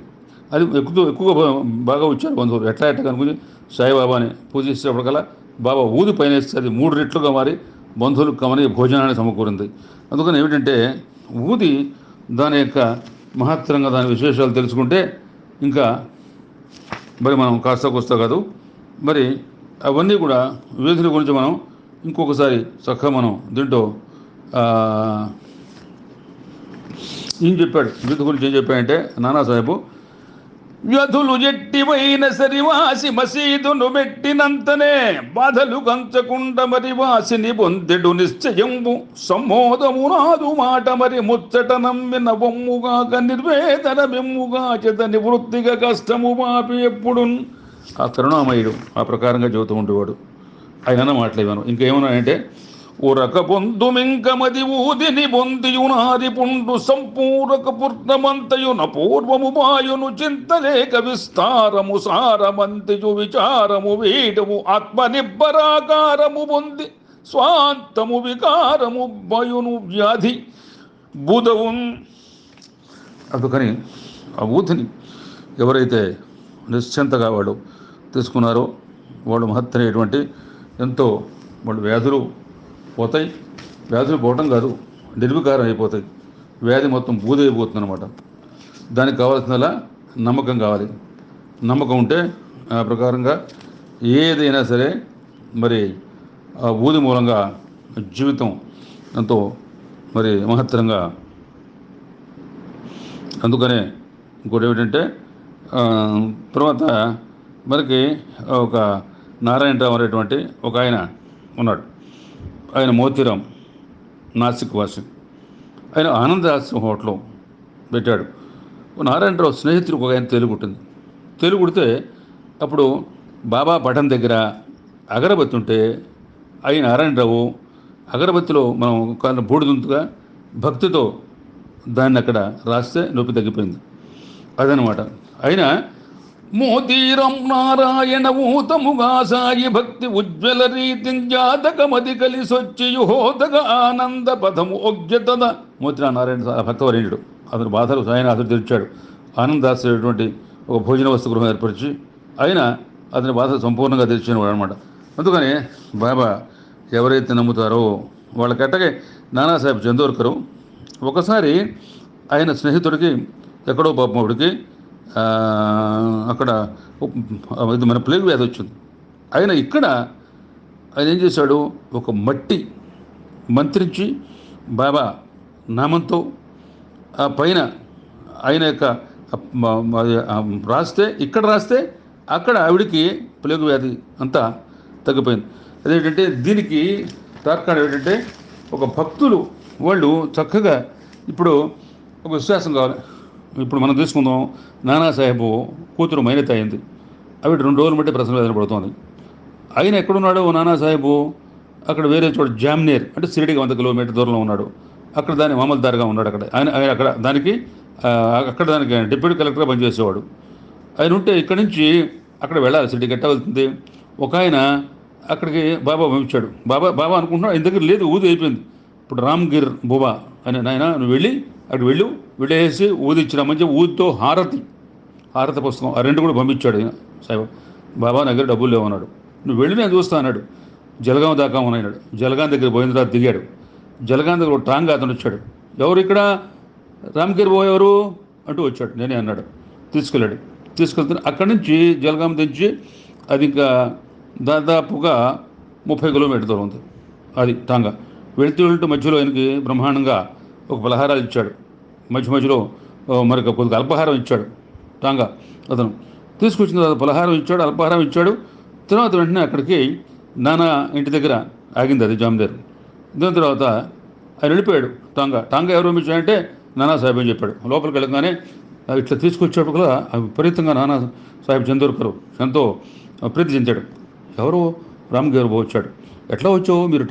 అది ఎక్కువగా బాగా వచ్చారు బంధువులు. ఎట్లా కనుకొని సాయిబాబాని పూజించేటప్పటికల్లా బాబా ఊది పైన వేస్తే అది 3 రెట్లుగా మారి బంధువులకు కమని భోజనాన్ని సమకూరింది. అందుకని ఏమిటంటే ఊది దాని యొక్క మహత్తరంగా దాని విశేషాలు తెలుసుకుంటే ఇంకా మరి మనం కాస్త కూస్తా కాదు, మరి అవన్నీ కూడా వేధుల గురించి మనం ఇంకొకసారి చక్కగా మనం దీంట్లో ఏం చెప్పాడు, వీధి గురించి ఏం చెప్పాడంటే నానాసాహెబు, వ్యధులు ఎట్టివైన సరివాసి మసీదును పెట్టినంతనే బాధలు కంచకుండా మరి వాసిని పొందెడు నిశ్చయంబు సమ్మోదము నాదు మాట మరి ముచ్చట నమ్మిన బొమ్ముగాక నిర్వేదన బెమ్ముగా చేత నివృత్తిగా కష్టము మాపి ఎప్పుడు. ఆ కరుణామయుడు ఆ ప్రకారంగా చెబుతూ ఉండేవాడు. ఆయన మాట్లాడాను. ఇంకేమన్నా అంటే ఉరక పొందుమింకమది ఊదిని పొందియునాది పుండు సంపూరక పూర్ణమంతయున పూర్వము మాయును చింతలేక విస్తారము సారమంతియు విచారము వీడము ఆత్మనిబ్బరాకారము పొంది స్వాంతము వికారము భయును వ్యాధి బుధవు. అందుకని ఆ ఊదిని ఎవరైతే నిశ్చింతగా వాళ్ళు తీసుకున్నారో వాళ్ళు మహత్తరైనటువంటి ఎంతో వాళ్ళు వ్యాధులు పోతాయి. వ్యాధులు పోవటం కాదు, నిర్వికారం అయిపోతాయి. వ్యాధి మొత్తం బూదైపోతుంది అనమాట. దానికి కావాల్సినలా నమ్మకం కావాలి. నమ్మకం ఉంటే ఆ ప్రకారంగా ఏదైనా సరే మరి ఆ ఊది మూలంగా జీవితం ఎంతో మరి మహత్తరంగా. అందుకనే ఇంకోటి ఏమిటంటే తర్వాత మనకి ఒక నారాయణరావు అనేటువంటి ఒక ఆయన ఉన్నాడు. ఆయన మోతీరాం, నాసిక్ వాసి. ఆయన ఆనందాశ్రమం హోటల్లో పెట్టాడు. నారాయణరావు స్నేహితుడికి ఒక ఆయన తెలుగుంటుంది. తెలుగుడితే అప్పుడు బాబా పఠం దగ్గర అగరబత్తి ఉంటే ఆయన నారాయణరావు అగరబత్తిలో మనం కాళ్ళ బూడిదుంతుగా భక్తితో దాన్ని అక్కడ రాస్తే నొప్పి తగ్గిపోయింది. అదనమాట. అయినా మోతీరం నారాయణ ఊతముగా సాయి భక్తి ఉజ్వల రీతి జాతకమది కలిసొచ్చియు హోదగ ఆనంద పదము ఒగ్యతద. మోతీరా నారాయణ భక్తవరేణ్యుడు అతను బాధలు ఆయన అతడు తెరిచాడు. ఆనందాశ్రయటువంటి ఒక భోజన వస్తు గృహం ఏర్పరిచి ఆయన అతని బాధ సంపూర్ణంగా తెరిచినవాడు అనమాట. అందుకని బాబా ఎవరైతే నమ్ముతారో వాళ్ళకట్టగే నానాసాహెబ్ చందోర్కరు ఒకసారి ఆయన స్నేహితుడికి ఎక్కడో పాపముడికి అక్కడ ఇది మన ప్లేగు వ్యాధి వచ్చింది. ఆయన ఇక్కడ ఆయన ఏం చేశాడు, ఒక మట్టి మంత్రించి బాబా నామంతో ఆ పైన ఆయన యొక్క రాస్తే ఇక్కడ రాస్తే అక్కడ ఆవిడికి ప్లేగు వ్యాధి అంతా తగ్గిపోయింది. అదేంటంటే దీనికి తార్కాణం ఏంటంటే ఒక భక్తులు వాళ్ళు చక్కగా ఇప్పుడు ఒక విశ్వాసం కావాలి. ఇప్పుడు మనం తీసుకుందాం, నానాసాహెబు కూతురు మైనత అయింది. అవి 2 రోజులు బట్టి ప్రసవ వేదన పడుతోంది. ఆయన ఎక్కడున్నాడు నానాసాహెబు? అక్కడ వేరే చోట జామ్నేర్ అంటే షిరిడికి 100 కిలోమీటర్ దూరంలో ఉన్నాడు. అక్కడ దాని మామల్దారుగా ఉన్నాడు. అక్కడ ఆయన అక్కడ దానికి అక్కడ దానికి డిప్యూటీ కలెక్టర్గా పనిచేసేవాడు. ఆయన ఉంటే ఇక్కడి నుంచి అక్కడ వెళ్ళాలి, షిరిడికి ఎట్టా వెళ్తుంది. ఒక ఆయన అక్కడికి బాబా పంపించాడు. బాబా బాబా అనుకుంటున్నాడు, ఆయన దగ్గర లేదు, ఊది అయిపోయింది. ఇప్పుడు రామ్గిర్ బుబా అని నాయన నువ్వు వెళ్ళి అక్కడ వెళ్ళేసి ఊది ఇచ్చిన మంచి ఊదితో హారతి పుస్తకం ఆ 2 కూడా పంపించాడు ఆయన సాయిబాబా. బాబా దగ్గర డబ్బులు లేవన్నాడు. నువ్వు వెళ్ళి నేను చూస్తా అన్నాడు. జలగాం దాకా ఉన్నాడు. జలగాం దగ్గర పోయిన తర్వాత దిగాడు. జలగాం దగ్గర ఒక టాంగ్ అతను వచ్చాడు. ఎవరు ఇక్కడ? రామ్గిర్ బో ఎవరు అంటూ వచ్చాడు. నేనే అన్నాడు. తీసుకెళ్తాను. అక్కడి నుంచి జలగాం తెచ్చి అది ఇంకా దాదాపుగా 30 కిలోమీటర్ దూరం ఉంది అది టాంగా. వెళ్తూ మధ్యలో ఆయనకి బ్రహ్మాండంగా ఒక పలహారాలు ఇచ్చాడు. మధ్యలో మరి కొద్దిగా అల్పాహారం ఇచ్చాడు టాంగా అతను. తీసుకొచ్చిన తర్వాత పలహారం ఇచ్చాడు, అల్పాహారం ఇచ్చాడు. తర్వాత వెంటనే అక్కడికి నానా ఇంటి దగ్గర ఆగింది అది జామ్దేర్. దాని తర్వాత ఆయన వెళ్ళిపోయాడు. టాంగా ఎవరు పంపించాడంటే నానా సాహెబ్ అని చెప్పాడు. లోపలికి వెళ్ళగానే ఇట్లా తీసుకొచ్చాడు కూడా విపరీతంగా నానా సాహెబ్ చందోర్కర్ ఎంతో ప్రీతి చెందాడు. ఎవరు? రామ్గిర్ బో వచ్చాడు. ఎట్లా వచ్చావు? మీరు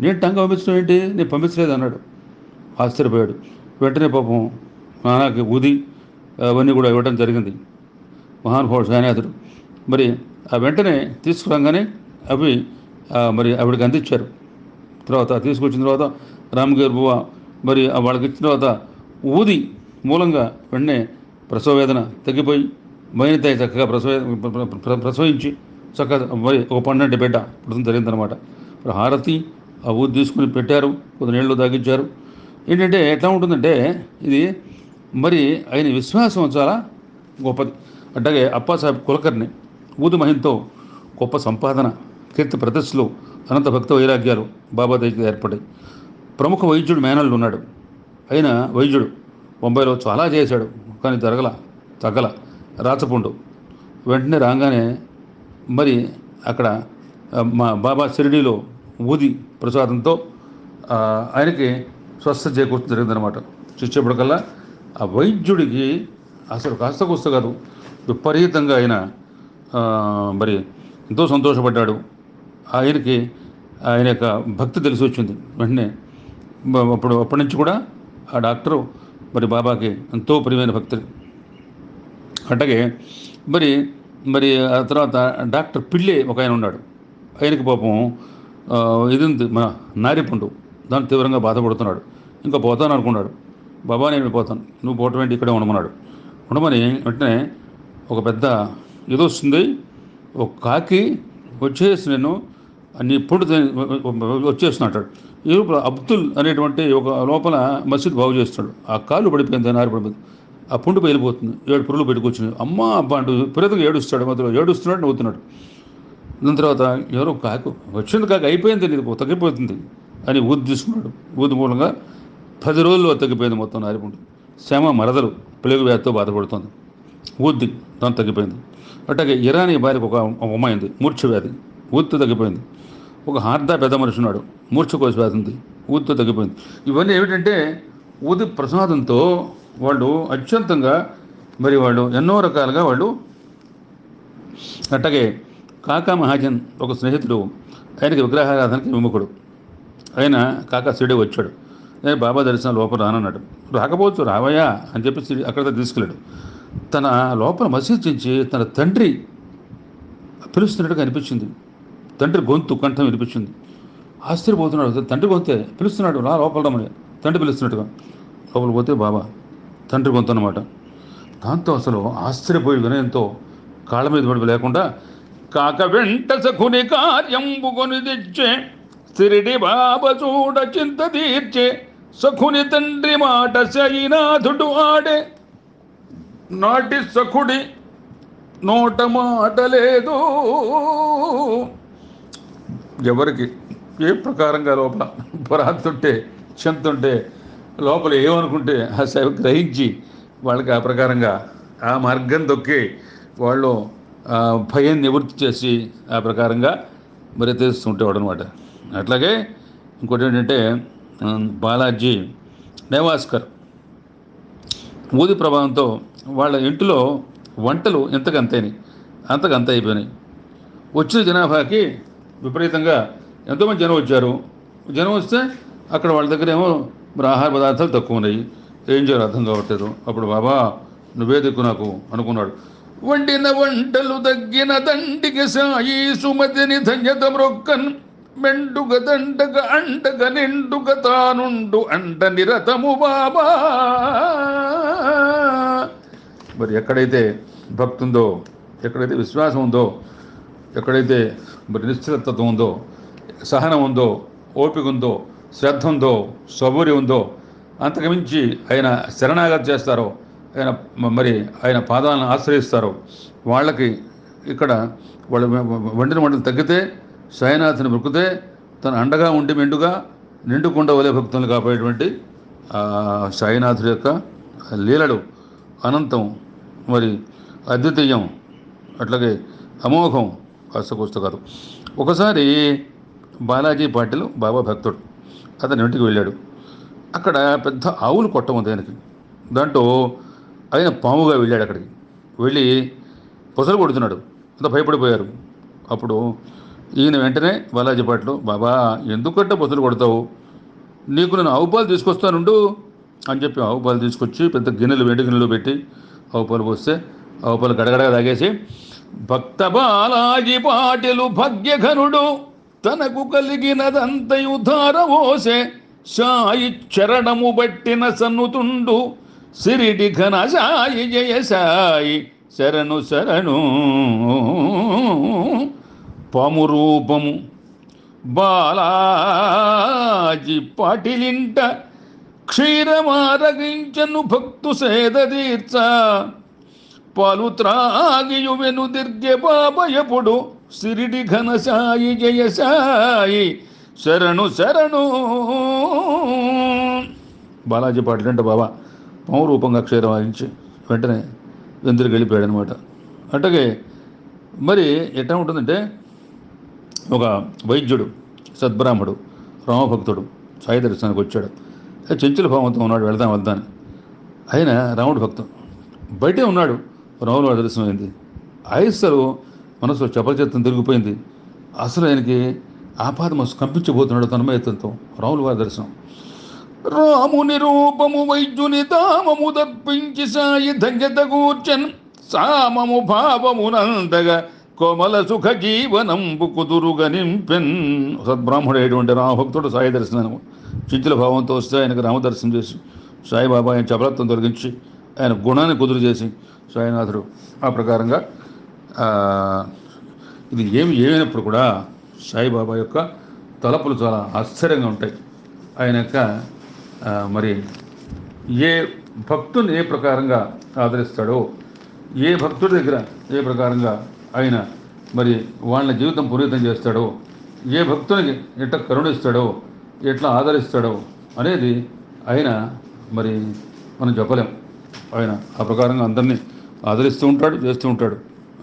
నేను టాంగా పంపించడం ఏంటి? నేను పంపించలేదు అన్నాడు. ఆశ్చర్యపోయాడు. వెంటనే పాపం నానాకి ఊది అవన్నీ కూడా ఇవ్వడం జరిగింది. మహానుభావుడు సాయినాథుడు. మరి ఆ వెంటనే తీసుకురాగానే అవి మరి ఆవిడకి అందించారు. తర్వాత తీసుకొచ్చిన తర్వాత రామ్గిర్ బువ మరి వాళ్ళకి ఇచ్చిన తర్వాత ఊది మూలంగా వెంటనే ప్రసవ వేదన తగ్గిపోయి మైనతాయి చక్కగా ప్రసవించి చక్కగా మరి ఒక 12 బిడ్డ పుట్టడం జరిగిందనమాట. హారతి ఆ ఊది తీసుకుని పెట్టారు, కొద్ది నీళ్ళు తాగించారు. ఏంటంటే ఎట్లా ఉంటుందంటే ఇది మరి ఆయన విశ్వాసం చాలా గొప్పది. అట్లాగే అప్పాసాహెబ్ కులకర్ణి ఊది మహింతో గొప్ప సంపాదన, కీర్తి ప్రదర్శనలు, అనంత భక్త వైరాగ్యాలు బాబా దగ్గర ఏర్పడ్డాయి. ప్రముఖ వైద్యుడు మేనల్లు ఉన్నాడు. ఆయన వైద్యుడు బొంబాయిలో చాలా చేశాడు, కానీ తగ్గల రాచపుండు. వెంటనే రాగానే మరి అక్కడ మా బాబా షిరిడీలో ఊది ప్రసాదంతో ఆయనకి స్వస్థ చేకూర్చడం జరిగిందనమాట. చూసేప్పటికల్లా ఆ వైద్యుడికి అసలు కాస్త కూస్త కాదు, విపరీతంగా ఆయన మరి ఎంతో సంతోషపడ్డాడు. ఆయన యొక్క భక్తి తెలిసి వచ్చింది. వెంటనే అప్పటి నుంచి కూడా ఆ డాక్టరు మరి బాబాకి ఎంతో ప్రియమైన భక్తుడు. అట్లాగే మరి ఆ తర్వాత డాక్టర్ పిళ్ళే ఒక ఆయన ఉన్నాడు. ఆయనకి పాపం ఇది ఉంది, మన నారిపుండు, దాన్ని తీవ్రంగా బాధపడుతున్నాడు. ఇంకా పోతాను అనుకున్నాడు. బాబా నేను వెళ్ళిపోతాను, నువ్వు పోవటం ఏంటి, ఇక్కడే ఉండమని వెంటనే ఒక పెద్ద ఇది వస్తుంది, ఒక కాకి వచ్చేసి నేను నీ పుండు వచ్చేస్తున్నట్టు. ఈ అబ్దుల్ అనేటువంటి ఒక లోపల మసీద్ బాగు చేస్తున్నాడు. ఆ కాలు పడిపోయింది, నారి పడిపోయింది, ఆ పుండు వెళ్ళిపోతుంది. 7 పురుగులు పెట్టుకొచ్చినాయి. అమ్మ అబ్బా అంటూ విపరీతంగా ఏడుస్తాడు. మధ్యలో ఏడుస్తున్నాడు, నవ్వుతున్నాడు. దాని తర్వాత ఎవరో కాకు వచ్చింది, కాకి అయిపోయింది, ఇది తగ్గిపోతుంది అని ఊది తీసుకున్నాడు. ఊది మూలంగా 10 రోజుల్లో తగ్గిపోయింది మొత్తం నారిపుండు. శ్యామ మరదలు ప్లేగు వ్యాధితో బాధపడుతుంది. ఊది దాని తగ్గిపోయింది. అట్లాగే ఇరానీ భార్యకు ఒక అమ్మాయింది, మూర్ఛ వ్యాధి, ఊదితో తగ్గిపోయింది. ఒక హార్దా పెద్ద మనిషి ఉన్నాడు, మూర్ఛకోశ వ్యాధి ఉంది, ఊదితో తగ్గిపోయింది. ఇవన్నీ ఏమిటంటే ఊది ప్రసాదంతో వాళ్ళు అత్యంతంగా మరి వాళ్ళు ఎన్నో రకాలుగా వాళ్ళు. అట్లాగే కాకా మహాజన్ ఒక స్నేహితుడు, ఆయనకి విగ్రహారాధనకి విముఖుడు. ఆయన కాకా షిరిడి వచ్చాడు. నేను బాబా దర్శనం లోపల రానన్నాడు. రాకపోవచ్చు, రావయ్యా అని చెప్పి అక్కడ తీసుకెళ్ళాడు. తన లోపల మసీద్ నుంచి తన తండ్రి పిలుస్తున్నట్టుగా అనిపించింది. తండ్రి గొంతు కంఠం వినిపించింది. ఆశ్చర్యపోతున్నాడు. తండ్రి గొంతే పిలుస్తున్నాడు, నా లోపల రమ్మని తండ్రి పిలుస్తున్నట్టుగా. లోపల పోతే బాబా తండ్రి గొంతు అన్నమాట. దాంతో అసలు ఆశ్చర్యపోయి వినయంతో కాళ్ళ మీద పడి లేకుండా కాక వెంట సఖుని కార్యంబు కొని తెచ్చే సిరిడి బాబ చూడ చింత తీర్చే సఖుని తండ్రి మాట శయినాథుడు ఆడే నాటి సఖుడి నోట మాట లేదు. ఎవరికి ఏ ప్రకారంగా లోపల పురాతుంటే చెంతుంటే లోపల ఏమనుకుంటే ఆ సేవ గ్రహించి వాళ్ళకి ఆ ప్రకారంగా ఆ మార్గం దొక్కి వాళ్ళు భయం నివృత్తి చేసి ఆ ప్రకారంగా మరి తెలుస్తుంటేవాడు అనమాట. అట్లాగే ఇంకోటి ఏంటంటే బాలాజీ నేవాస్కర్ ఊది ప్రభావంతో వాళ్ళ ఇంటిలో వంటలు అంతకంత అయిపోయినాయి. వచ్చిన జనాభాకి విపరీతంగా ఎంతోమంది జనం వచ్చారు. జనం వస్తే అక్కడ వాళ్ళ దగ్గర ఏమో మరి ఆహార పదార్థాలు తక్కువ ఉన్నాయి. ఏం చేయాలో అర్థం కావట్లేదు. అప్పుడు బాబా నువ్వే దిక్కు నాకు అనుకున్నాడు. వండిన వంటలు తగ్గిన దండికి సాయి సుమతిని ధన్యత మ్రొక్కన్ మెండుగ దండగ అండగ నిండుగ తానుండు అండ నిరతము బాబా. మరి ఎక్కడైతే భక్తి ఉందో, ఎక్కడైతే విశ్వాసం ఉందో, ఎక్కడైతే మరి నిశ్చలత్వం ఉందో, సహనం ఉందో, ఓపిక ఉందో, శ్రద్ధ ఉందో, సబూరి ఉందో, అంతకుమించి ఆయన శరణాగతి చేస్తారో, ఆయన పాదాలను ఆశ్రయిస్తారో వాళ్ళకి ఇక్కడ వాళ్ళు వండిన వంటలు తగ్గితే సాయినాథుని మొక్కితే తను అండగా ఉండి మెండుగా నిండుకుండ వలే భక్తులను కాపాడేటువంటి సాయినాథుడి యొక్క లీలలు అనంతం, మరి అద్వితీయం, అట్లాగే అమోఘం, కాస్త కాదు. ఒకసారి బాలాజీ పాటిల్ బాబా భక్తుడు అతని ఇంటికి వెళ్ళాడు. అక్కడ పెద్ద ఆవులు కొట్టం ఉంది ఆయనకి. దాంట్లో ఆయన పాముగా వెళ్ళాడు. అక్కడికి వెళ్ళి పొసలు కొడుతున్నాడు. అంత భయపడిపోయారు. అప్పుడు ఈయన వెంటనే బాలాజీ పాటిల్, బాబా ఎందుకంటే పొసలు కొడతావు, నీకు నేను ఆవు పాలు తీసుకొస్తానుండు అని చెప్పి ఆవు పాలు తీసుకొచ్చి పెద్ద గిన్నెలు, వేడి గిన్నెలు పెట్టి ఆవు పాలు పోస్తే ఆవు పాలు గడగడగా తాగేసి, భక్త బాలాజీ పాటిలు భాగ్యఘనుడు తనకు కలిగినదంతయు ధారవోసే సాయి చరణము బట్టిన సన్నుతుండు సిరిడి ఘన సాయి జయ సాయి శరణు శరణు. పాము రూపము బాలాజీ పాటిలింట క్షీరమారగించను భక్తు సేద తీర్చ పాలు త్రాగియు వెనుదిర్గె బాబయపుడు సిరిడి ఘన సాయి జయ సాయి శరణు శరణు. బాలాజీ పాటిల్ అంటే బాబా పాము రూపంగా క్షీరం వాయించి వెంటనే వెందురికి వెళ్ళిపోయాడు అనమాట. అట్లాగే మరి ఎట్లా ఉంటుందంటే ఒక వైద్యుడు సద్బ్రాహ్మడు రామభక్తుడు సాయి దర్శనానికి వచ్చాడు. చెంచుల భావంతో ఉన్నాడు, వెళ్దాం ఆయన రాముడు భక్తం బయటే ఉన్నాడు. రాముడు వాడి దర్శనం అయింది. ఆయస్సరు మనసులో చపలచిత్తం తిరిగిపోయింది. అసలు ఆయనకి ఆపాద మనసు కంపించబోతున్నాడు తన్మయత్వంతో. రాములు వారి దర్శనం. రాముని రూపము వైద్యుని తామము దర్పించి సాయి ధన్యత కూర్చన్ సామము భావమునందగా కోమల సుఖ జీవనంబు కుదురుగా నింపెన్. సద్బ్రాహ్మడైనటువంటి రామభక్తుడు సాయి దర్శనం చించుల భావంతో వస్తే ఆయనకు రామదర్శనం చేసి సాయిబాబా ఆయన చపలత్వం తొలగించి ఆయన గుణాన్ని కుదురు చేసి సాయినాథుడు ఆ ప్రకారంగా ఇది ఏమైనప్పుడు కూడా సాయిబాబా యొక్క తలపులు చాలా ఆశ్చర్యంగా ఉంటాయి. ఆయన యొక్క మరి ఏ భక్తుని ఏ ప్రకారంగా ఆదరిస్తాడో, ఏ భక్తుడి దగ్గర ఏ ప్రకారంగా ఆయన మరి వాళ్ళ జీవితం పునీతం చేస్తాడో, ఏ భక్తునికి ఎట్లా కరుణిస్తాడో, ఎట్లా ఆదరిస్తాడో అనేది ఆయన మరి మనం చెప్పలేం. ఆయన ఆ ప్రకారంగా అందరినీ ఆదరిస్తూ ఉంటాడు, చేస్తూ ఉంటాడు.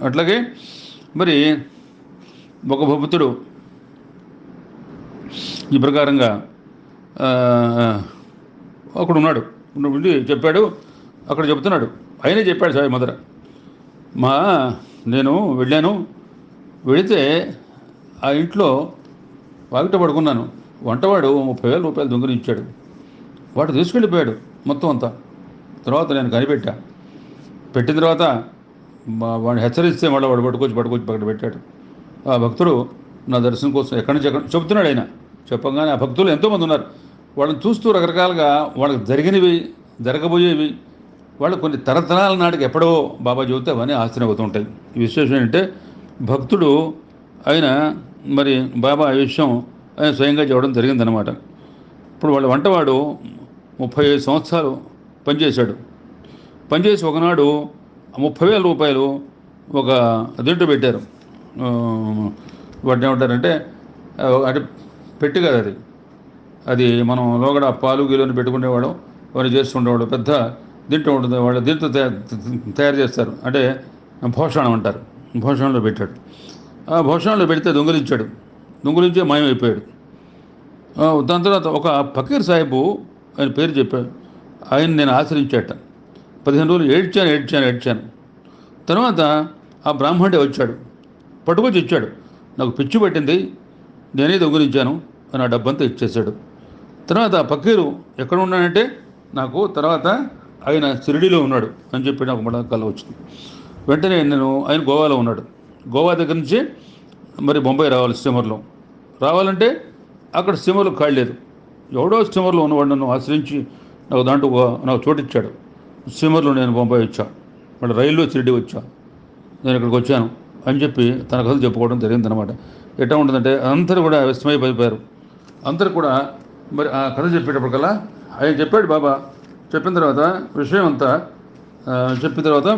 అట్లాగే మరి ఒక భక్తుడు ఈ ప్రకారంగా అక్కడ ఉన్నాడు, చెప్పాడు. అక్కడ చెప్తున్నాడు, ఆయనే చెప్పాడు సాయి మదర, నేను వెళ్ళాను, వెళితే ఆ ఇంట్లో వాకిట పడుకున్నాను. వంటవాడు 30,000 రూపాయలు దొంగిలించాడు. వాడు తీసుకెళ్ళిపోయాడు మొత్తం అంతా. తర్వాత నేను కనిపెట్టా. పెట్టిన తర్వాత వాడిని హెచ్చరిస్తే మళ్ళీ వాడు పట్టుకొచ్చి పక్కన పెట్టాడు. ఆ భక్తుడు నా దర్శనం కోసం ఎక్కడి నుంచి చెబుతున్నాడు. ఆయన చెప్పగానే ఆ భక్తులు ఎంతోమంది ఉన్నారు. వాళ్ళని చూస్తూ రకరకాలుగా వాళ్ళకి జరిగినవి, జరగబోయేవి, వాళ్ళు కొన్ని తరతరాల నాటికి ఎప్పుడో బాబా చెబితే అవన్నీ ఆశ్చర్యపోతూ ఉంటాయి. ఈ విశేషం ఏంటంటే భక్తుడు ఆయన మరి బాబా ఈ విషయం ఆయన స్వయంగా చెప్పడం జరిగిందనమాట. ఇప్పుడు వాళ్ళ వంటవాడు 35 సంవత్సరాలు పనిచేసి ఒకనాడు 30,000 రూపాయలు ఒక దీంట్లో పెట్టారు. వాటిని ఏమంటారంటే అంటే పెట్టి కదా అది మనం లోగడ పాలు గీలోని పెట్టుకునేవాడు, వాడు చేస్తుండేవాడు. పెద్ద దీంట్లో ఉంటుంది, వాళ్ళు దీంతో తయారు చేస్తారు, అంటే భోషణం అంటారు. భోషణంలో పెట్టాడు. ఆ భోషణంలో పెడితే దొంగిలించి మాయమైపోయాడు. దాని తర్వాత ఒక ఫకీర్ సాహెబు ఆయన పేరు చెప్పాడు. ఆయన నేను ఆశ్రయించాట. 15 రోజులు ఏడ్చాను. తర్వాత ఆ బ్రాహ్మణుడే వచ్చాడు, పట్టుకొచ్చి ఇచ్చాడు. నాకు పిచ్చి పట్టింది, నేనే దొంగిలించాను అని ఆ డబ్బంతా ఇచ్చేశాడు. తర్వాత ఆ ఫకీరు ఎక్కడ ఉన్నాడంటే నాకు తర్వాత ఆయన షిరిడీలో ఉన్నాడు అని చెప్పి నాకు మళ్ళీ కల వచ్చింది. వెంటనే ఆయన గోవాలో ఉన్నాడు. గోవా దగ్గర నుంచి మరి బొంబాయి రావాలి స్టీమర్లో. రావాలంటే అక్కడ స్టీమర్లో ఖాళీ లేదు. ఎవడో స్టీమర్లో ఉన్నవాడు నన్ను ఆశ్రయించి నాకు దాంట్లో నాకు చోటిచ్చాడు. స్టీమర్లో నేను బొంబాయి వచ్చా, మళ్ళీ రైల్లో షిరిడీ వచ్చా, నేను ఇక్కడికి వచ్చాను అని చెప్పి తన కథలు చెప్పుకోవడం జరిగిందనమాట. ఎట్లా ఉంటుందంటే అందరూ కూడా విస్మయపడిపోయారు. అందరూ కూడా మరి ఆ కథ చెప్పేటప్పటికల్లా ఆయన చెప్పాడు బాబా. చెప్పిన తర్వాత విషయం అంతా చెప్పిన తర్వాత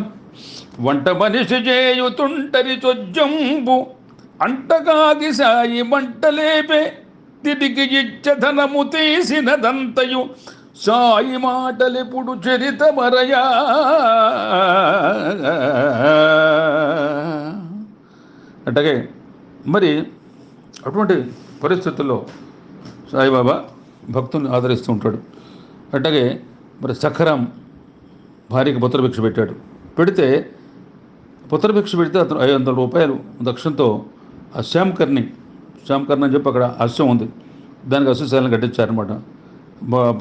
వంట మనిషి చేయుతుంటరి చొజ్జంబు అంటగాగి సాయి మంటలేపే తిరిగి ఇచ్చధనము తీసినదంతయు సాయి మాటలిపుడు చరిత మరయా. అట్టగే మరి అటువంటి పరిస్థితుల్లో సాయిబాబా భక్తుల్ని ఆదరిస్తూ ఉంటాడు. అట్టగే మరి సఖరాం భార్యకి పుత్రభిక్ష పెట్టాడు. పెడితే అతను 500 రూపాయలు దక్షిణతో ఆ శ్యామకర్ణి అని చెప్పి అక్కడ అశ్వం ఉంది, దానికి అశ్వశాలను కట్టించారనమాట.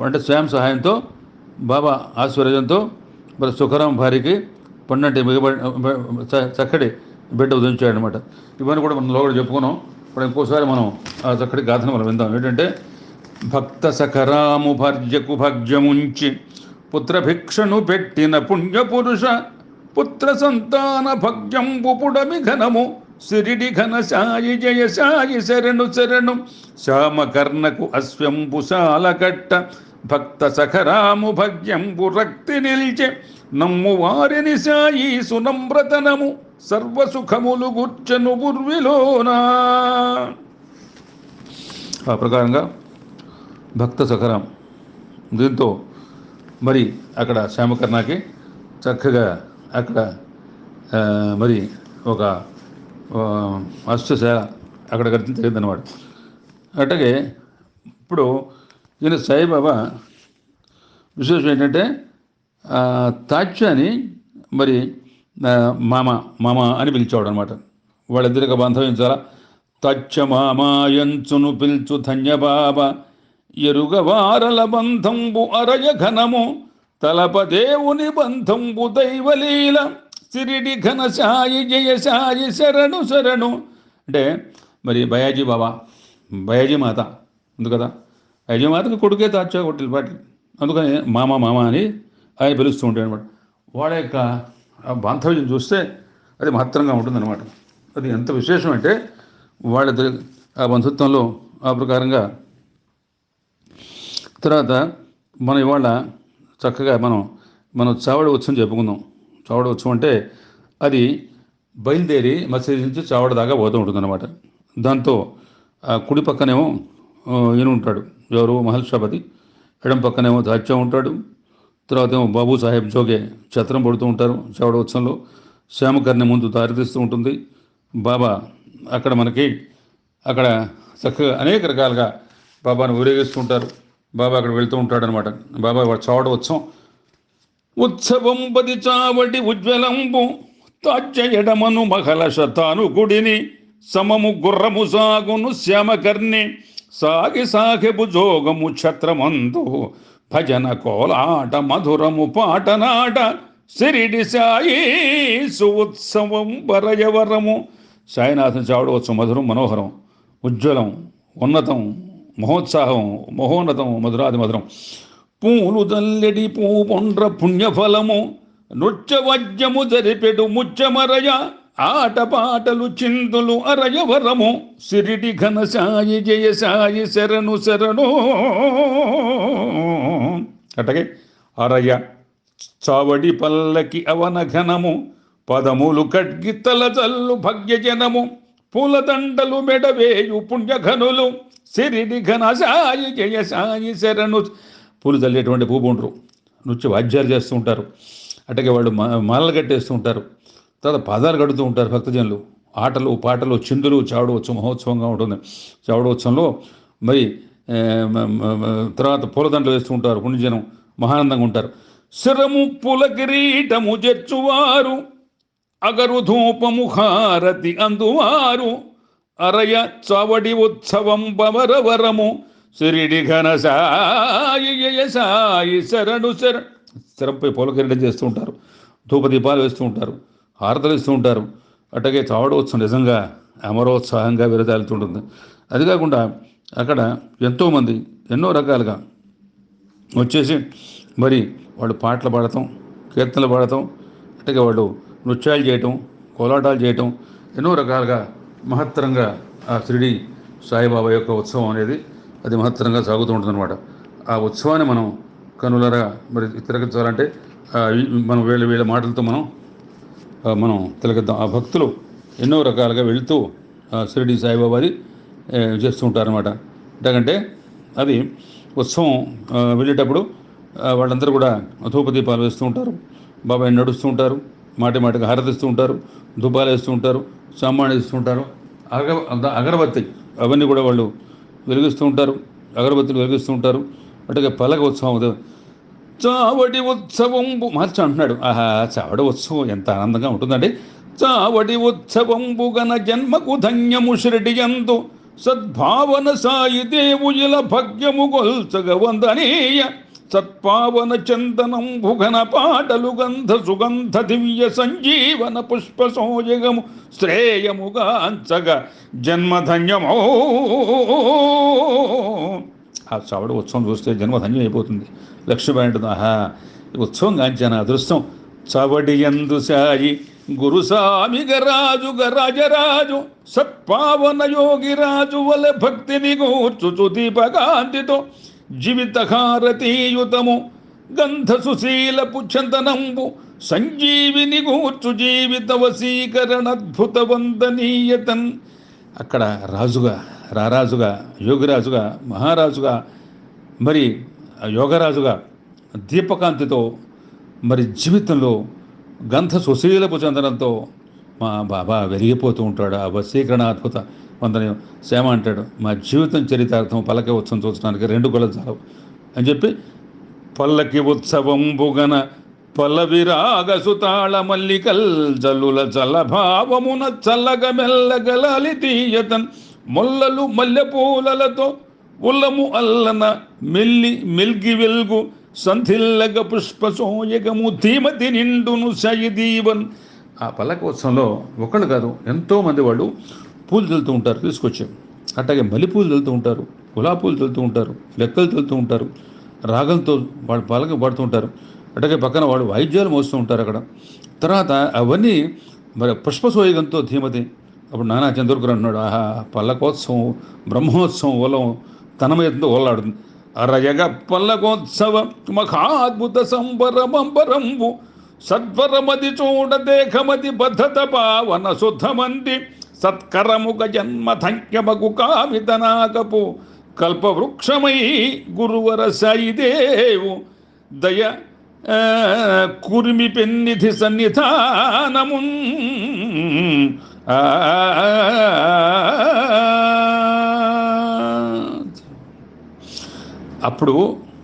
అంటే శ్యామ్ సహాయంతో బాబా ఆశీర్వాదంతో మరి సుఖరాం భార్యకి పన్నెండు చక్కటి బిడ్డ ఉదించాడనమాట. ఇవన్నీ కూడా మనం లోగడ చెప్పుకున్నాం. ఇప్పుడు ఇంకోసారి మనం ఆ చక్కటి గాథను మనం విందాం. ఏంటంటే భక్త సఖరాము భార్యకు భాగ్యముంచి పుత్రభిక్షను పెట్టిన పుణ్యపురుష పుత్ర సంతాన భగ్యంబు పుడమి ఘనము సిరిడి ఘన సాయి జయ సాయి శరణు శ్యామకర్ణకు అశ్వంబు సాలకట్ట భక్త సఖరాము భగ్యంబు రక్తి నిల్చె నమ్ము వారిని సాయి సునమ్రతనము సర్వసుఖములు గుర్చను బుర్విలోనా. ఆ ప్రకారంగా భక్త సఖరాం దీంతో మరి అక్కడ శ్యామకర్ణకి చక్కగా అక్కడ మరి ఒక అష్టశాల అక్కడ కట్టిన జరిగిందనమాట. అట్లాగే ఇప్పుడు ఈయన సాయిబాబా విశేషం ఏంటంటే తాత్యాని మరి మామ అని పిలిచేవాడు అనమాట. వాళ్ళిద్దరికి బాంధవ్యం చాలా. తచ్చ మామాయంచును పిల్చు ధన్యబాబా ఎరుగవారల బంధంబు అరయ ఘనము తలపదేవుని బంధంబు దైవలీల సిరిడి ఘన సాయి జయ సాయి శరణు అంటే మరి బయాజీ బాబా, బయాజీ మాత ఉంది కదా, బయాజీ మాతకు కొడుకే తాచా కొట్టిల పాటి, అందుకని మామ అని ఆయన పిలుస్తూ ఉంటాడు అనమాట. వాళ్ళ యొక్క బాంధవ్యం చూస్తే అది మహత్తరంగా ఉంటుందన్నమాట. అది ఎంత విశేషం అంటే వాళ్ళిద్దరి ఆ బంధుత్వంలో ఆ ప్రకారంగా. తర్వాత మనం ఇవాళ చక్కగా మనం చావడి ఉత్సవం చెప్పుకుందాం. చావడి ఉత్సవం అంటే అది బయలుదేరి మసీదు నుంచి చావడి దాకా పోతూ ఉంటుందన్నమాట. దాంతో కుడి పక్కనేమో ఈయన ఉంటాడు, ఎవరు మహల్షాపతి, ఎడం పక్కనేమో దాత్యా ఉంటాడు, తర్వాత ఏమో బాబు సాహెబ్ జోగే ఛత్రం పడుతూ ఉంటారు. చావడి ఉత్సవంలో శ్యామకర్ణి ముందు దారితీస్తూ ఉంటుంది. బాబా అక్కడ మనకి అక్కడ చక్కగా అనేక రకాలుగా బాబాను ఊరేగిస్తుంటారు. బాబా అక్కడ వెళ్తూ ఉంటాడనమాట. బాబా చావడ ఉత్సవం పది చావడి ఉజ్వలంబు తాజ్య ఎడమను మహల శతాను గుడిని సమము గుర్రము సాగును శ్యామకర్ణి సాగి సాగెబు జోగము ఛత్రమందు భజన కోలాట మధురము పాటనాట సిరిడి సాయి సుత్సవం వరయవరము. సాయినాథం చావడ ఉత్సవం మధురం, మనోహరం, ఉజ్వలం, ఉన్నతం, మహోత్సాహం, మహోన్నతం, మధురాది మధురం. పూలు దల్లెడి పూపొండ్ర పుణ్యఫలము నృత్యవజ్యము జరిపెడు ముచ్చమరయ ఆటపాటలు చిందులు అరయవరము సిరిడి ఘన సాయి జయ సాయి శరణు అటగే అరయ చావడి పల్లకి అవన ఘనము పదములు కడ్గి తలచల్లు భగ్యజనము పూలదండలు మెడవేయు పుణ్యఘనులు సిరిడి ఘన సాయి జయ సాయి శరణు. పూలు చల్లేటువంటి పూబొండ్రు నృత్య వాద్యాలు చేస్తూ ఉంటారు. అట్టగే వాళ్ళు మాలలు కట్టేస్తూ ఉంటారు. తర్వాత పాదాలు కడుతూ ఉంటారు భక్తజనులు. ఆటలు పాటలు చిందులు చావడ ఉత్సవం మహోత్సవంగా ఉంటుంది. చావడ ఉత్సవంలో మరి తర్వాత పూలదండలు వేస్తూ ఉంటారు. పుణ్యజనం మహానందంగా ఉంటారు. శిరము పుల కిరీటము జెచ్చువారు అగరు ధూపము హారతి అందువారు అరయ చవడి ఉత్సవం బవరవరము సిరిడి ఘన సాయి శరణు శరంపై పూలకిరీటం చేస్తూ ఉంటారు. ధూపదీపాలు వేస్తూ ఉంటారు. హారతలు ఇస్తూ ఉంటారు. అట్లాగే చావడోత్సవం నిజంగా అమరోత్సాహంగా విరదాలుతుంటుంది. అది కాకుండా అక్కడ ఎంతోమంది ఎన్నో రకాలుగా వచ్చేసి మరి వాళ్ళు పాటలు పాడటం, కీర్తనలు పాడటం, అట్లాగే వాళ్ళు నృత్యాలు చేయటం, కోలాటాలు చేయటం, ఎన్నో రకాలుగా మహత్తరంగా ఆ షిరిడి సాయిబాబా యొక్క ఉత్సవం అనేది అది మహత్తరంగా సాగుతూ ఉంటుందన్నమాట. ఆ ఉత్సవాన్ని మనం కనులరా మరి తిలకించాలంటే మనం వీళ్ళ మాటలతో మనం తిలకిద్దాం. ఆ భక్తులు ఎన్నో రకాలుగా వెళుతూ షిరిడి సాయిబాబాది చేస్తూ ఉంటారన్నమాట. ఎందుకంటే అది ఉత్సవం వెళ్ళేటప్పుడు వాళ్ళందరూ కూడా ధూపదీపాలు వేస్తూ ఉంటారు. బాబాయ్ నడుస్తూ ఉంటారు. మాటికి హారతిస్తూ ఉంటారు. ధూపాలు వేస్తూ ఉంటారు. సాంబ్రాణి ఇస్తూ ఉంటారు. అగరబత్తి అవన్నీ కూడా వాళ్ళు వెలిగిస్తూ ఉంటారు. అగరబత్తులు వెలిగిస్తూ ఉంటారు. అట్లాగే పలక ఉత్సవం, చావడి ఉత్సవంబు మార్చి అంటున్నాడు. ఆహా, చావడి ఉత్సవం ఎంత ఆనందంగా ఉంటుందండి. చావడి ఉత్సవంబు గన జన్మకు ధన్యము షిరిడియందు సద్భావన సాయి దేవుల భగ్యము గొల్చగ వందనీయ సత్పావన చందనం భుగన పాటలు గంధ సుగంధ దివ్య సంజీవన పుష్ప సోయగము శ్రేయముగా అంచగ జన్మధన్యమో. ఆ చావడి ఉత్సవం చూస్తే జన్మధన్యం అయిపోతుంది. లక్ష్మీబాయి అంటుంది, ఆహా, ఉత్సవం గాంచాన అదృష్టం. చవడి యందు సాయి గురుసామిగరాజు గరాజరాజు సత్పావన యోగిరాజు వల భక్తిని గూర్చుచు దీపకాంతితో జీవిత హారతీయుతము గంధ సుశీలపు చందనంబు సంజీవిని గూర్చు జీవిత వశీకరణద్భుత వందనీయతన్. అక్కడ రాజుగా, రారాజుగా, యోగిరాజుగా, మహారాజుగా, మరి యోగరాజుగా దీపకాంతితో మరి జీవితంలో గంధ సుశీలపు చందనంతో మా బాబా వెలిగిపోతూ ఉంటాడు. ఆ వశీకరణ అద్భుత వందనీయం. శ్యామ అంటాడు, మా జీవితం చరితార్థం పల్లకి ఉత్సవం చూసడానికి 2 గొడవలు చాలవు అని చెప్పి పల్లకి ఉత్సవం బుగన పల్లవిరాగ సుతాళ మల్లికల్ జల్లుల చల్లభావమున చల్లగ మెల్లగలాలి తీయతన్ మొల్లలు మల్లెపూలలతో ఉల్లము అల్లన మెల్గి వెల్గు సంధిల్లగ పుష్ప సోయగము ధీమతి నిండును సయిదీవన్. ఆ పల్లకోత్సవంలో ఒకళ్ళు కాదు, ఎంతోమంది వాళ్ళు పూలు తెలుతూ ఉంటారు తీసుకొచ్చి. అట్లాగే మల్లెపూలు తెలుతూ ఉంటారు, గులాబీ పూలు తెలుతూ ఉంటారు, లెక్కలు తెలుతూ ఉంటారు, రాగంతో వాళ్ళు పల్లకి పడుతూ ఉంటారు. అట్లాగే పక్కన వాళ్ళు వాయిద్యాలు మోస్తూ ఉంటారు అక్కడ. తర్వాత అవన్నీ మరి పుష్పసోయగంతో ధీమతి. అప్పుడు నానా చంద్రగురు అంటున్నాడు, ఆహా, పల్లకోత్సవం బ్రహ్మోత్సవం వలం తనమయంతో ఓలాడుతుంది. అరయగ పల్లకోత్సవ మహాద్భుత సంబరమంబరంబు సద్వరమది చూడ దేహమది బద్ధత పావన శుద్ధమంది సత్కరముగ జన్మధన్యమగు కామితనాకపు కల్పవృక్షమై గురువర సాయిదేవు దయ కురిమి పెన్నిధి సన్నిధానము. అప్పుడు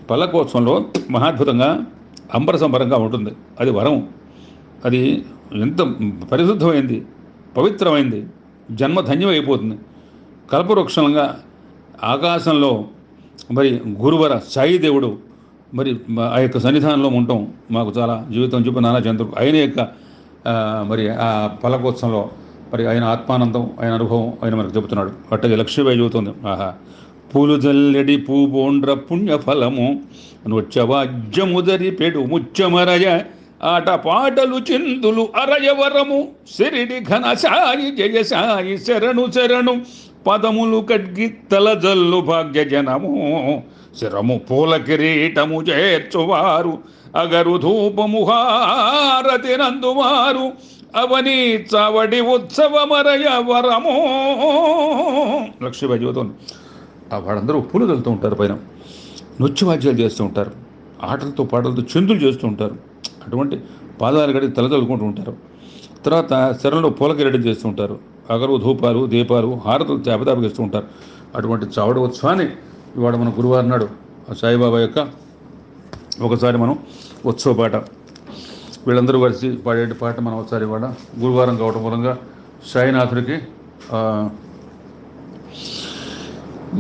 పల్లకోత్సవంలో మహాద్భుతంగా అంబర సంబరంగా ఉంటుంది. అది వరం. అది ఎంత పరిశుద్ధమైంది, పవిత్రమైంది, జన్మధన్యం అయిపోతుంది. కల్పవృక్షంగా ఆకాశంలో మరి గురువర సాయిదేవుడు మరి ఆ యొక్క సన్నిధానంలో ఉండటం మాకు చాలా జీవితం చూపి నానా చంద్రుడు ఆయన యొక్క మరి ఆ పల్లకోత్సవంలో మరి ఆయన ఆత్మానందం, ఆయన అనుభవం ఆయన మనకు చెబుతున్నాడు. అట్టగే లక్ష్మీబాయి చెబుతుంది, ఆహా, పూలు జల్లెడి పూబోండ్ర పుణ్యఫలము నృత్యవాద్యముదరి పెడు ముత్యమరయ ఆట పాటలు చిందులు అరయవరము సిరిడి ఘన సాయి జయ సాయి శరణు శరణు పదములు కడ్గి తలజల్లు భాగ్య జనము శిరము పూల కిరీటము చేర్చువారు అగరు ధూపము హారతి నందువారు అవని చావడి ఉత్సవమరయ వరము. లక్ష్మీబాయి జీవితం వాళ్ళందరూ పూలు వెళ్తూ ఉంటారు, పైన నృత్యవాద్యాలు చేస్తూ ఉంటారు, ఆటలతో పాటలతో చిందులు చేస్తూ ఉంటారు, అటువంటి పాదాలు గడి తలదలుకుంటూ ఉంటారు. తర్వాత శరణలో పూలకిరీటం చేస్తూ ఉంటారు, అగరు ధూపాలు దీపాలు హారతులు చేపదాపిస్తూ ఉంటారు. అటువంటి చావడి ఉత్సవాన్ని ఇవాళ మన గురువారం నాడు సాయిబాబా యొక్క ఒకసారి మనం ఉత్సవ పాట వీళ్ళందరూ కలిసి పాడే పాట మనం ఒకసారి ఇవాళ గురువారం కావటం మూలంగా సాయినాథుడికి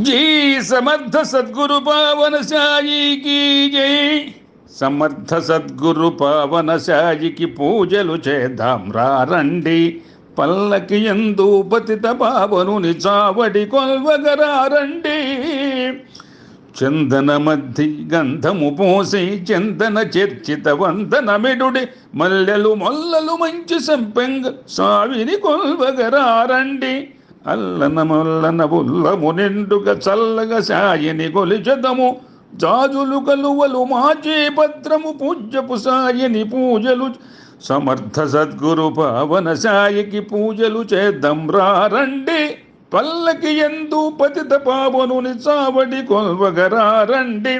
జై సమర్థ సద్గురు పవన సాయికి జై, సమర్థ సద్గురు పవన సాయికి పూజలు చేద్దాం రండి, పల్లకి యందు పతిత పావనుని చావడి కొల్వగరారండి. చందన మధ్య గంధము పోసి చందన చర్చిత వందనమిడుడి, మల్లెలు మొల్లలు మంచి సంపెంగ సావిని కొల్వగరారండి. అల్లన మొల్లన బుల్లము నిండుగా చల్లగా సాయిని కొలిచెదము, జాజులు కలువలు మాచే భద్రము పూజ్యపు సాయిని పూజలు. సమర్థ సద్గురు పవన సాయికి పూజలు చేద్దాం రండి, పల్లకి యందు పతిత పావనుని చావడి కొల్వగరారండి.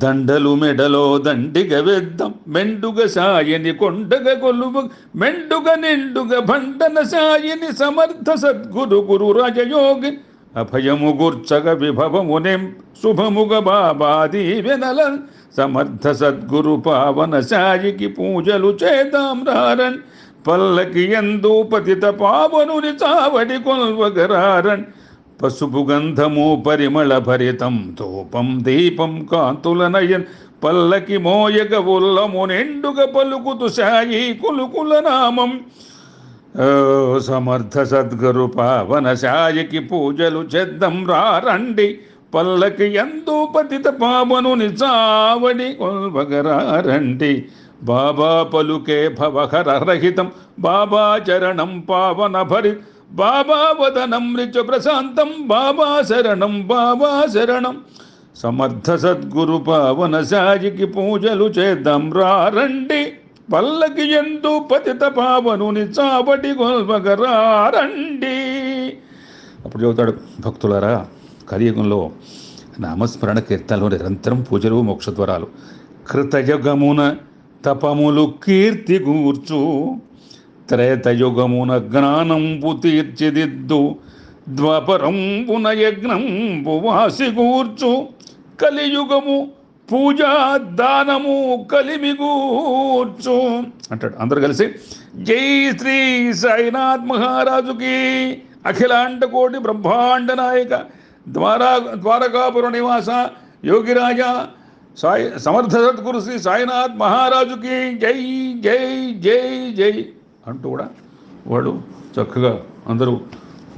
దండలు మెడలో దండిగ వెద్దం మెండుగ సాయిని కొండగ కొలువ, మెండుగ నిండుగ భండన సాయిని సమర్థ సద్గురు గురు రాజయోగి. అభయము గుర్చగ విభవమునే శుభముగ బాబా దీవెనల, సమర్థ సద్గురు పవన సాయికి పూజలు చేద్దాం రండి, పల్లకి యందు పతిత పావనుని చావడి కొల్వగరారన్. పసుపు గంధము పరిమళ భరితం ధూపం దీపం కాంతుల నయన్, పల్లకి మోయగ ఉల్లము నిండుగ పలుకుతు సాయి కులుకుల నామం. సమర్థ సద్గురు పవన సాయికి పూజలు చేద్దాం రండి, పల్లకి యందు పతిత పావనుని చావడి కొల్వగరారండి. బాబా పలుకే భవహర రహితం బాబా చరణం పావన భరి, బాబా వదనం రిచ ప్రశాంతం బాబా శరణం బాబా శరణం. సమర్థ సద్గురు పవన సాయికి పూజలు చేద్దాం రండి, పల్లకి యందు పతిత పావనుని చావడి కొల్వగరారండి. అప్పుడు చెబుతాడు, భక్తులారా, కలియుగంలో నామస్మరణ కీర్తనలో నిరంతరం పూజలు మోక్షద్వారాలు. కృతయుగమున తపములు కీర్తి గూర్చు, త్రేతయుగమున జ్ఞానంబు తీర్చిదిద్దు, ద్వాపరంబున యజ్ఞంబు వాసి గూర్చు, కలియుగము పూజా దానము కలిమిగూర్చు అంటాడు. అందరూ కలిసి జై శ్రీ సాయినాథ్ మహారాజుకి, అఖిలాండ కోటి బ్రహ్మాండ నాయక, ద్వారకాపుర నివాస యోగిరాజా సాయి సమర్థ సద్గురు శ్రీ సాయినాథ్ మహారాజుకి జై జై జై జై అంటూ కూడా వాళ్ళు చక్కగా అందరూ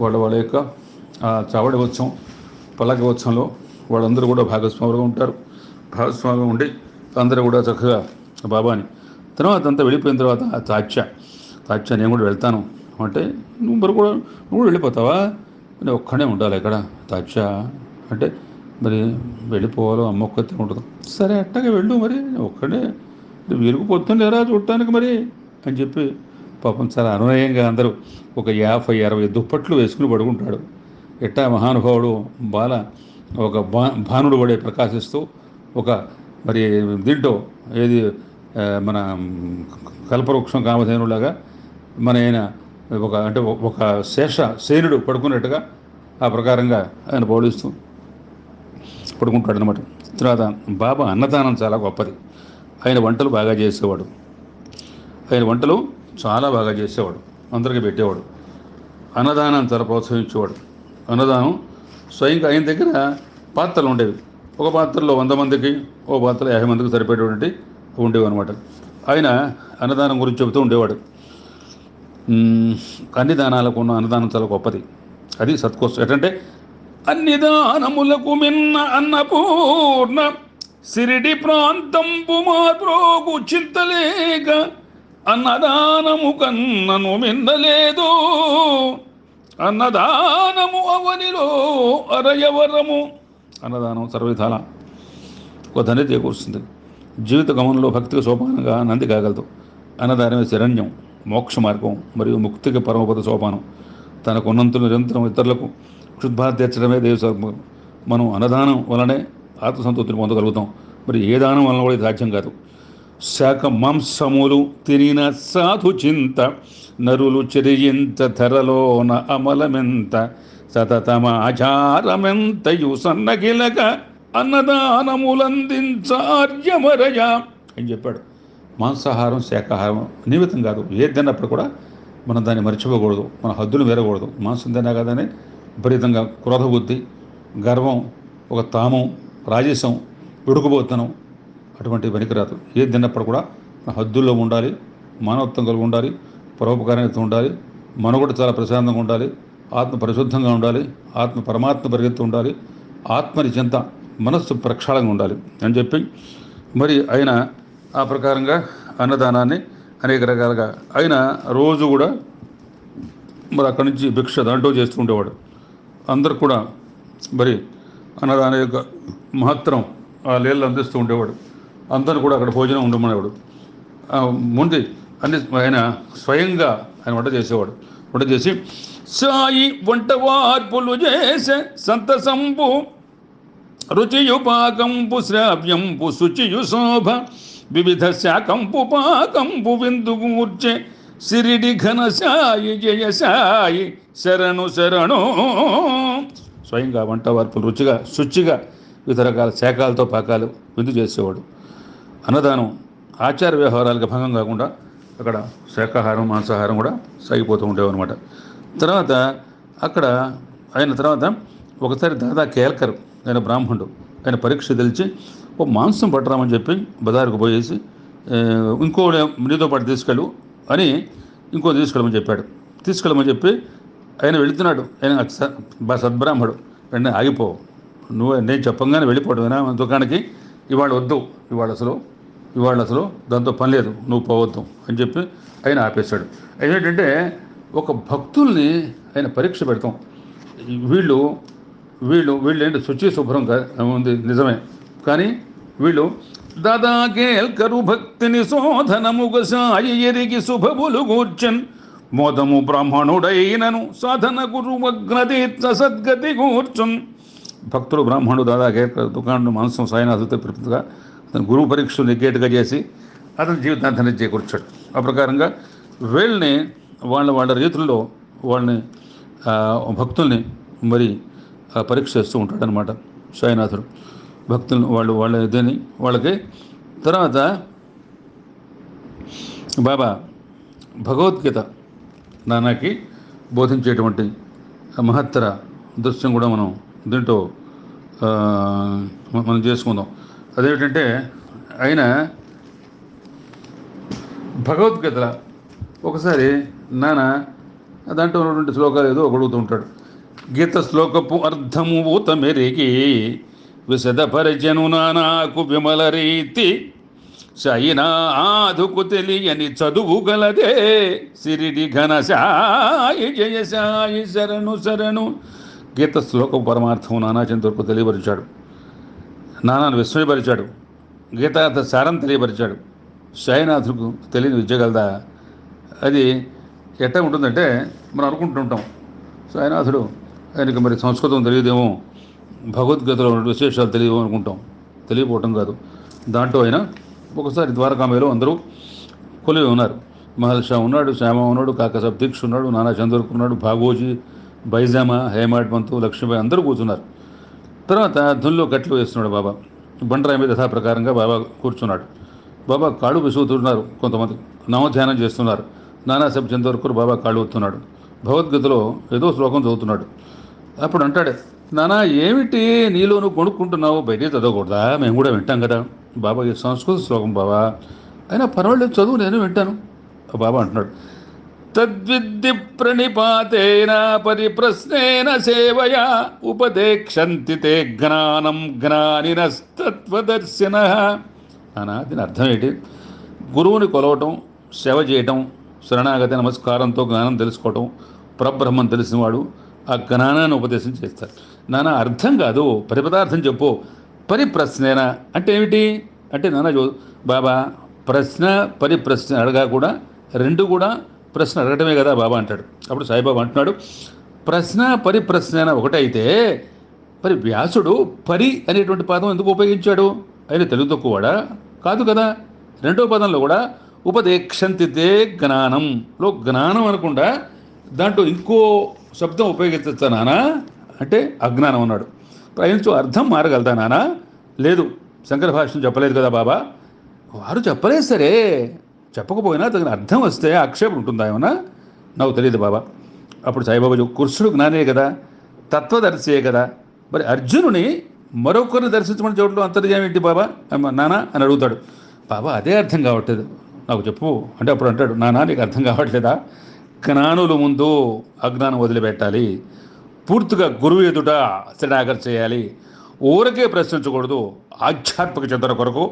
వాళ్ళ యొక్క చావడి ఉత్సవం పల్లకి ఉత్సవంలో వాళ్ళందరూ కూడా భాగస్వాములుగా ఉంటారు. భాగస్వామ్యం ఉండి అందరూ కూడా చక్కగా బాబాని తర్వాత అంతా వెళ్ళిపోయిన తర్వాత తాత్య నేను కూడా వెళ్తాను అంటే, నువ్వు వెళ్ళిపోతావా, నేను ఒక్కడే ఉండాలి ఇక్కడ తాత్య అంటే, మరి వెళ్ళిపోవాలో అమ్మ ఒక్కతే ఉంటుంది. సరే అట్టగా వెళ్ళు, మరి ఒక్కడే వీరికి పొద్దున్న లేరా చూడటానికి మరి అని చెప్పి పాపం చాలా అనునయంగా అందరూ ఒక 50-60 దుప్పట్లు వేసుకుని పడుకుంటాడు. ఎట్టా మహానుభావుడు ఒక భానుడు పడే ప్రకాశిస్తూ ఒక మరి దీంట్లో ఏది మన కల్పవృక్షం కామధేనులాగా మన ఆయన ఒక సేనుడు పడుకున్నట్టుగా ఆ ప్రకారంగా ఆయన పౌడిస్తూ పడుకుంటాడు అనమాట. తర్వాత బాబా అన్నదానం చాలా గొప్పది. ఆయన వంటలు బాగా చేసేవాడు. అందరికీ పెట్టేవాడు. అన్నదానం చాలా ప్రోత్సహించేవాడు. అన్నదానం స్వయంగా ఆయన దగ్గర పాత్రలు ఉండేవి. ఒక పాత్రలో 100 మందికి, ఓ పాత్రలో 50 మందికి సరిపడేటువంటి ఉండేవి అనమాట. ఆయన అన్నదానం గురించి చెబుతూ ఉండేవాడు. అన్ని దానాలకు ఉన్న అన్నదానం చాలా గొప్పది. అది సత్కోసం. ఏంటంటే అన్ని దానములకు మిన్న అన్నపూర్ణ, సిరిడి ప్రాంతంపు మాత్రోగు చింతలేక, అన్నదానము కన్నను మిన్నలేదు, అన్నదానము అవనిలో అరయవరము. అన్నదానం సర్వవిధాల ఒక ధన్యత చేకూరుస్తుంది. జీవిత గమనంలో భక్తికి సోపానంగా నంది కాగలదు. అన్నదానమే శరణ్యం, మోక్ష మార్గం మరియు ముక్తికి పరమపద సోపానం. తనకు ఉన్నంతలు నిరంతరం ఇతరులకు క్షుద్బాధ తీర్చడమే దేవస్వరూపం. మనం అన్నదానం వలనే ఆత్మసంతృప్తిని పొందగలుగుతాం. మరి ఏ దానం వలన కూడా ఇది సాధ్యం కాదు. శాఖ మాంసములు తినిన సాధు చింత నరులు చెరియింత ధరలోన అమలమెంత సతతమాచారమెంతయు సన్నగిలక అన్నదానములందించార్యమరయ అని చెప్పాడు. మాంసాహారం శాకాహారం నిమిత్తం కాదు, ఏది తిన్నప్పుడు కూడా మనం దాన్ని మర్చిపోకూడదు, మన హద్దులు వేరకూడదు. మాంసం తిన్నా కదనే విపరీతంగా క్రోధబుద్ధి, గర్వం, ఒక తామం, రాజసం, ఉడుకుబోతనం అటువంటి పనికిరాదు. ఏది తిన్నప్పుడు కూడా మన హద్దుల్లో ఉండాలి, మానవత్వం కలిగి ఉండాలి, పరోపకారిత ఉండాలి, మనగుడు చాలా ప్రశాంతంగా ఉండాలి, ఆత్మ పరిశుద్ధంగా ఉండాలి, ఆత్మ పరమాత్మ పరిగెత్తు ఉండాలి, ఆత్మని చింత మనస్సు ప్రక్షాళంగా ఉండాలి అని చెప్పి మరి ఆయన ఆ ప్రకారంగా అన్నదానాన్ని అనేక రకాలుగా ఆయన రోజు కూడా మరి అక్కడి నుంచి భిక్ష దాంట్లో చేస్తూ ఉండేవాడు. అందరు కూడా మరి అన్నదాన యొక్క మహత్తరం ఆ లేళ్ళు అందిస్తూ ఉండేవాడు. అందరూ కూడా అక్కడ భోజనం ఉండమనేవాడు. ముందు అన్ని ఆయన స్వయంగా ఆయన వంట చేసేవాడు. వంట చేసి సాయి వంట వార్పులు చేసే సంతసంపు రుచియు పాకంపు శ్రావ్యంపు శుచియు శోభ వివిధ శాకంపు పాకంపు విందుగూర్చె సిరిడి ఘన సాయి జయ సాయి శరణు శరణు. స్వయంగా వంట వార్పులు రుచిగా శుచిగా వివిధ రకాల శాఖలతో పాకాలు విందు చేసేవాడు. అన్నదానం ఆచార వ్యవహారాలకు భంగం కాకుండా అక్కడ శాకాహారం మాంసాహారం కూడా సాగిపోతూ ఉండేవన్నమాట. తర్వాత అక్కడ ఆయన తర్వాత ఒకసారి దాదా కేల్కర్ ఆయన బ్రాహ్మణుడు, ఆయన పరీక్ష తెలిసి ఓ మాంసం పట్టరామని చెప్పి బజారుకు పోయేసి ఇంకో నీతో పాటు తీసుకెళ్ళు అని ఇంకో తీసుకెళ్ళమని చెప్పాడు. తీసుకెళ్ళమని చెప్పి ఆయన వెళుతున్నాడు. ఆయన సద్బ్రాహ్మడు. వెంటనే ఆగిపో, నువ్వు నేను చెప్పంగానే వెళ్ళిపోవడమేనా దుకాణానికి, ఇవాళ వద్దు, ఇవాళ అసలు దాంతో పని లేదు, నువ్వు పోవద్దు అని చెప్పి ఆయన ఆపేశాడు. ఏంటంటే ఒక భక్తుల్ని ఆయన పరీక్ష పెడతాం. వీళ్ళు ఏంటి శుచి శుభ్రంగా ఉంది నిజమే, కానీ వీళ్ళు దాదాకేల్కరు భక్తిని శోధనముగ సాయి ఎరిగి శుభములు కూర్చన్ మోదము బ్రాహ్మణుడైనను సాధన గురువగ్నతీర్థ సద్గతి కూర్చున్. భక్తుడు బ్రాహ్మణుడు దాదాకేల్కర్ దుకాణం మాంసం సాయినాథుతో ప్రతిగా అతను గురువు పరీక్షలు నెగ్గేట్టుగా చేసి అతని జీవితాన్ని ధనం చేకూర్చాడు. ఆ ప్రకారంగా వీళ్ళని వాళ్ళ రీతుల్లో వాళ్ళని భక్తుల్ని మరి పరీక్ష చేస్తూ ఉంటాడనమాట సాయినాథుడు. భక్తులను వాళ్ళ ఇదని వాళ్ళకి. తర్వాత బాబా భగవద్గీత నాన్నకి బోధించేటువంటి మహత్తర దృశ్యం కూడా మనం దీంట్లో మనం చేసుకుందాం. అదేమిటంటే ఆయన భగవద్గీత ఒకసారి నాన్న దాంట్లో ఉన్నటువంటి శ్లోకాలు ఏదో అడుగుతూ ఉంటాడు. గీత శ్లోకపు అర్థము ఊత మెరిగి విశదపరిచను నానాకు విమల రీతి సాయినా ఆదుకు తెలియని చదువు గలదే సిరిడి ఘన సాయి జయ సాయి శరణు శరణు. గీత శ్లోకపు పరమార్థం నానా చంద్రకు తెలియపరిచాడు, నానాను విస్మయపరిచాడు, గీతార్థ సారం తెలియపరిచాడు. సాయినాథుకు తెలియని విద్య గలదా? అది ఎట్లా ఉంటుందంటే మనం అనుకుంటుంటాం సాయినాథుడు ఆయనకి మరి సంస్కృతం తెలియదేమో, భగవద్గీతలో ఉన్న విశేషాలు తెలియదు అనుకుంటాం. తెలియపోవటం కాదు. దాంట్లో అయినా ఒకసారి ద్వారకామేలో అందరూ కొలివి ఉన్నారు. మహల్ షా ఉన్నాడు, శ్యామ ఉన్నాడు, కాకసాబ్ దీక్ష ఉన్నాడు, నానా చంద్రకు ఉన్నాడు, భాగోజీ, బైజామా, హేమాడ్ పంతు, లక్ష్మీబాయి అందరూ కూర్చున్నారు. తర్వాత ధున్లో కట్లు వేస్తున్నాడు బాబా. బండరాయి మీద యథాప్రకారంగా బాబా కూర్చున్నాడు. బాబా కాళ్ళు విసుగుతున్నారు, కొంతమంది నామధ్యానం చేస్తున్నారు. నానాసాహెబ్ చంద్రకర్ బాబా కాళ్ళు వస్తున్నాడు. భగవద్గీతలో ఏదో శ్లోకం చదువుతున్నాడు. అప్పుడు అంటాడు, నానా ఏమిటి నీలో నువ్వు కొనుక్కుంటున్నావు, బయటే చదవకూడదా? మేము కూడా వింటాం కదా. బాబా ఈ సంస్కృత శ్లోకం బాబా, అయినా పర్వాలేదు చదువు, నేను వింటాను. బాబా అంటున్నాడు, తద్విద్ది ప్రణిపాతేన పరిప్రశ్నేన సేవయా ఉపదేక్షంతి తే జ్ఞానం జ్ఞానినస్తత్వదర్శినః. నానా దీని అర్థం ఏంటి? గురువుని కొలవటం, సేవ చేయటం, శరణాగతి నమస్కారంతో జ్ఞానం తెలుసుకోవటం, పరబ్రహ్మం తెలిసినవాడు ఆ జ్ఞానాన్ని ఉపదేశం చేస్తారు. నానా అర్థం కాదు, పరిపదార్థం చెప్పు. పరిప్రశ్నేన అంటే ఏమిటి అంటే, నానా బాబా ప్రశ్న పరిప్రశ్న అడగా కూడా రెండు కూడా ప్రశ్న అడగటమే కదా బాబా అంటాడు. అప్పుడు సాయిబాబా అంటున్నాడు, ప్రశ్న పరిప్రశ్న ఒకటైతే మరి వ్యాసుడు పరి అనేటువంటి పదం ఎందుకు ఉపయోగించాడు? ఆయన తెలుగు తక్కువవాడా? కాదు కదా. రెండో పదంలో కూడా ఉపదేక్షంతితే జ్ఞానంలో జ్ఞానం అనకుండా దాంట్లో ఇంకో శబ్దం ఉపయోగించచ్చా నానా అంటే అజ్ఞానం అన్నాడు. ప్రయాణించు అర్థం మారగలదా నానా? లేదు, శంకర భాష్యం చెప్పలేదు కదా బాబా. వారు చెప్పలేదు సరే, చెప్పకపోయినా తగిన అర్థం వస్తే ఆక్షేపం ఉంటుందా ఏమన్నా? నాకు తెలియదు బాబా. అప్పుడు సాయిబాబా కృష్ణుడు జ్ఞానే కదా, తత్వదర్శియే కదా, మరి అర్జునుని మరొకరిని దర్శించమని చూడటం అంతర్యామి ఏంటి బాబా నానా అని అడుగుతాడు. బాబా అదే అర్థం కావట్లేదు, నాకు చెప్పు అంటే అప్పుడు అంటాడు, నానా నీకు అర్థం కావట్లేదా? జ్ఞానులు ముందు అజ్ఞానం వదిలిపెట్టాలి, పూర్తిగా గురువు ఎదుట శరణాగతి చేయాలి, ఊరకే ప్రశ్నించకూడదు. ఆధ్యాత్మిక చింతన కొరకు,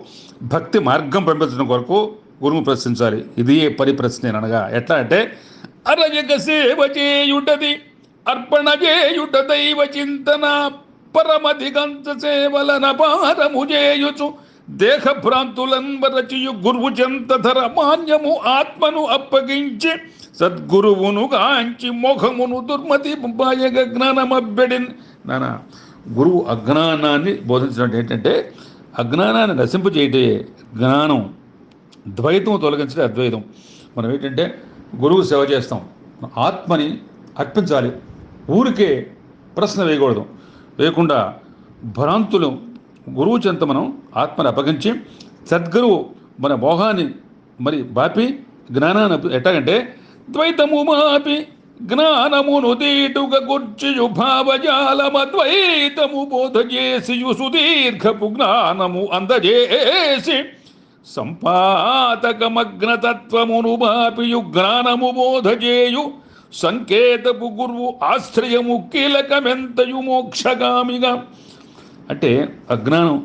భక్తి మార్గం పంపించడం కొరకు గురువు ప్రశ్నించాలి. ఇది పరిప్రశ్న అనగా ఎట్లా అంటే అరజక సేవ చేయుటది అర్పణ చేయుట దైవ చింతన పరమధిగంత సేవలన పారము చేయుచు దేహ భ్రాంతులన్వరచియు గురువు చెంతధర మాన్యము ఆత్మను అప్పగించి సద్గురువును గాంచి మొఖమును దుర్మతి పాయగ జ్ఞానమబ్బెడిన్. నానా గురువు అజ్ఞానాన్ని బోధించినట్టు ఏంటంటే అజ్ఞానాన్ని నశింపజేయటే జ్ఞానం, ద్వైతం తొలగించడే అద్వైతం. మనం ఏంటంటే గురువు సేవ చేస్తాం, ఆత్మని అర్పించాలి, ఊరికే ప్రశ్న వేయకూడదు. వేయకుండా భ్రాంతులు గురువు చెంత మనం ఆత్మని అప్పగించి సద్గురువు మన మోహాన్ని మరి బాపి జ్ఞానాన్ని ఎట్టాగంటే ద్వైతము మాపి జ్ఞానమును తీటుగా గుర్చియు భావజాలమద్వైతము బోధ చేసియు సుదీర్ఘపు జ్ఞానము అందజేసి సంపాతకమగ్నతత్వమును బాపియు జ్ఞానము బోధ చేయు సంకేతపు గురువు ఆశ్రయము కీలకమెంతయు మోక్షగామిగా. అంటే అజ్ఞానం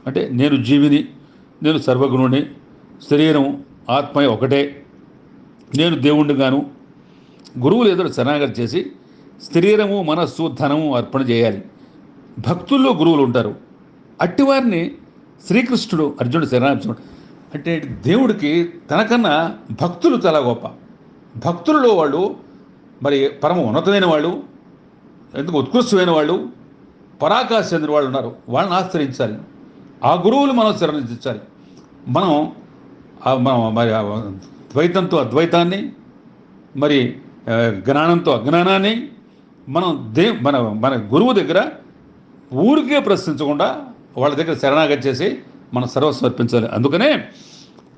అంటే నేను జీవిని, నేను సర్వగుణుని, శరీరం ఆత్మ ఒకటే, నేను దేవుణ్ణి గాను. గురువులు ఎదురు శరణాగతి చేసి శరీరము మనస్సు ధనము అర్పణ చేయాలి. భక్తుల్లో గురువులు ఉంటారు, అట్టివారిని శ్రీకృష్ణుడు అర్జునుడు శరణాగతి అంటే దేవుడికి తనకన్నా భక్తులు చాలా గొప్ప. భక్తులలో వాళ్ళు మరి పరమ ఉన్నతమైన వాళ్ళు, ఎందుకు ఉత్కృష్టమైన వాళ్ళు, పరాకాశ చెందిన వాళ్ళు ఉన్నారు, వాళ్ళని ఆశ్రయించాలి. ఆ గురువులు మనం శరణించాలి. మనం మరి ద్వైతంతో అద్వైతాన్ని, మరి జ్ఞానంతో అజ్ఞానాన్ని మనం మన గురువు దగ్గర ఊరికే ప్రశ్నించకుండా వాళ్ళ దగ్గర శరణాగతి చేసి మనం సర్వస్వం అర్పించాలి. అందుకనే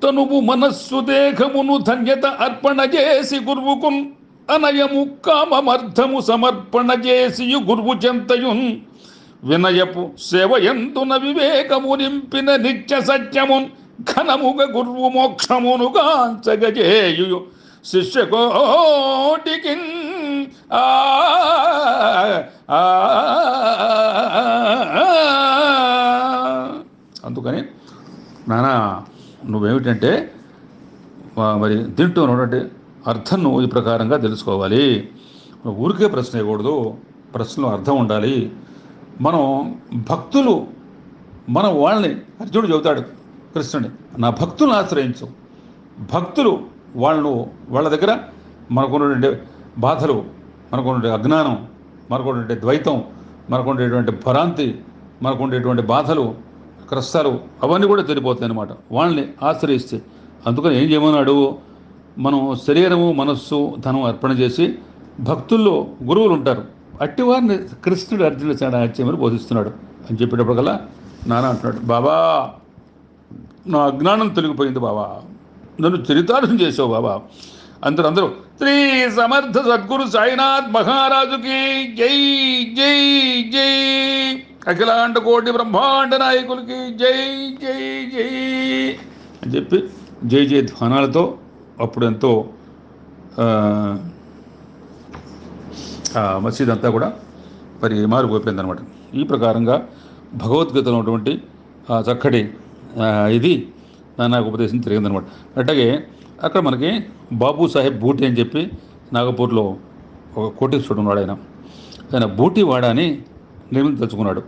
తనువు మనస్సు దేహమును ధన్యత అర్పణ చేసి గురువుకు అనయము కామమర్థము సమర్పణ చేసి గురువు చెంతయున్ వినయపు సేవ ఎందున వివేకము నింపిన నిత్య సత్యమున్ ఘనముగ గురువు మోక్షమును గాంచగజేయు శిష్యకోటికి. అందుకని నానా నువ్వేమిటంటే మరి దీంట్లో ఉన్నటువంటి అర్థం నువ్వు ఈ ప్రకారంగా తెలుసుకోవాలి. ఊరికే ప్రశ్న వేయకూడదు, ప్రశ్నలో అర్థం ఉండాలి. మనం భక్తులు మనం వాళ్ళని అర్జునుడు చెబుతాడు కృష్ణుని, నా భక్తులను ఆశ్రయించు. భక్తులు వాళ్ళ దగ్గర మనకున్నటువంటి బాధలు, మనకున్నటువంటి అజ్ఞానం, మనకున్నటువంటి ద్వైతం, మనకుండేటువంటి భ్రాంతి, మనకుండేటువంటి బాధలు కష్టాలు అవన్నీ కూడా తెలిపోతాయి అన్నమాట వాళ్ళని ఆశ్రయిస్తే. అందుకని ఏం చేయమన్నాడు, మనం శరీరము మనస్సు ధనం అర్పణ చేసి భక్తుల్లో గురువులు ఉంటారు, అట్టివారిని కృష్ణుడు అర్జునుడు శరణాగతి బోధిస్తున్నాడు అని చెప్పేటప్పటికల్లా నాన్న అంటున్నాడు, బాబా నా అజ్ఞానం తొలగిపోయింది బాబా, నన్ను చరితార్థం చేసావు బాబా. అందరూ శ్రీ సమర్థ సద్గురు సాయినాథ్ మహారాజుకి జై జై జై, అఖిలాండ కోటి బ్రహ్మాండ నాయకులకి జై జై జై అని చెప్పి జై జై ధ్వానాలతో అప్పుడు ఎంతో మసీద్ అంతా కూడా మరి మారిపోయింది అనమాట. ఈ ప్రకారంగా భగవద్గీతలో ఉన్నటువంటి చక్కటి ఇది నాకు ఉపదేశం జరిగిందనమాట. అట్లాగే అక్కడ మనకి బాబు సాహెబ్ బూటీ అని చెప్పి నాగపూర్లో ఒక కోటీశ్వరుడు ఉన్నాడు. ఆయన బూటీ వాడాని నిర్మించుకున్నాడు.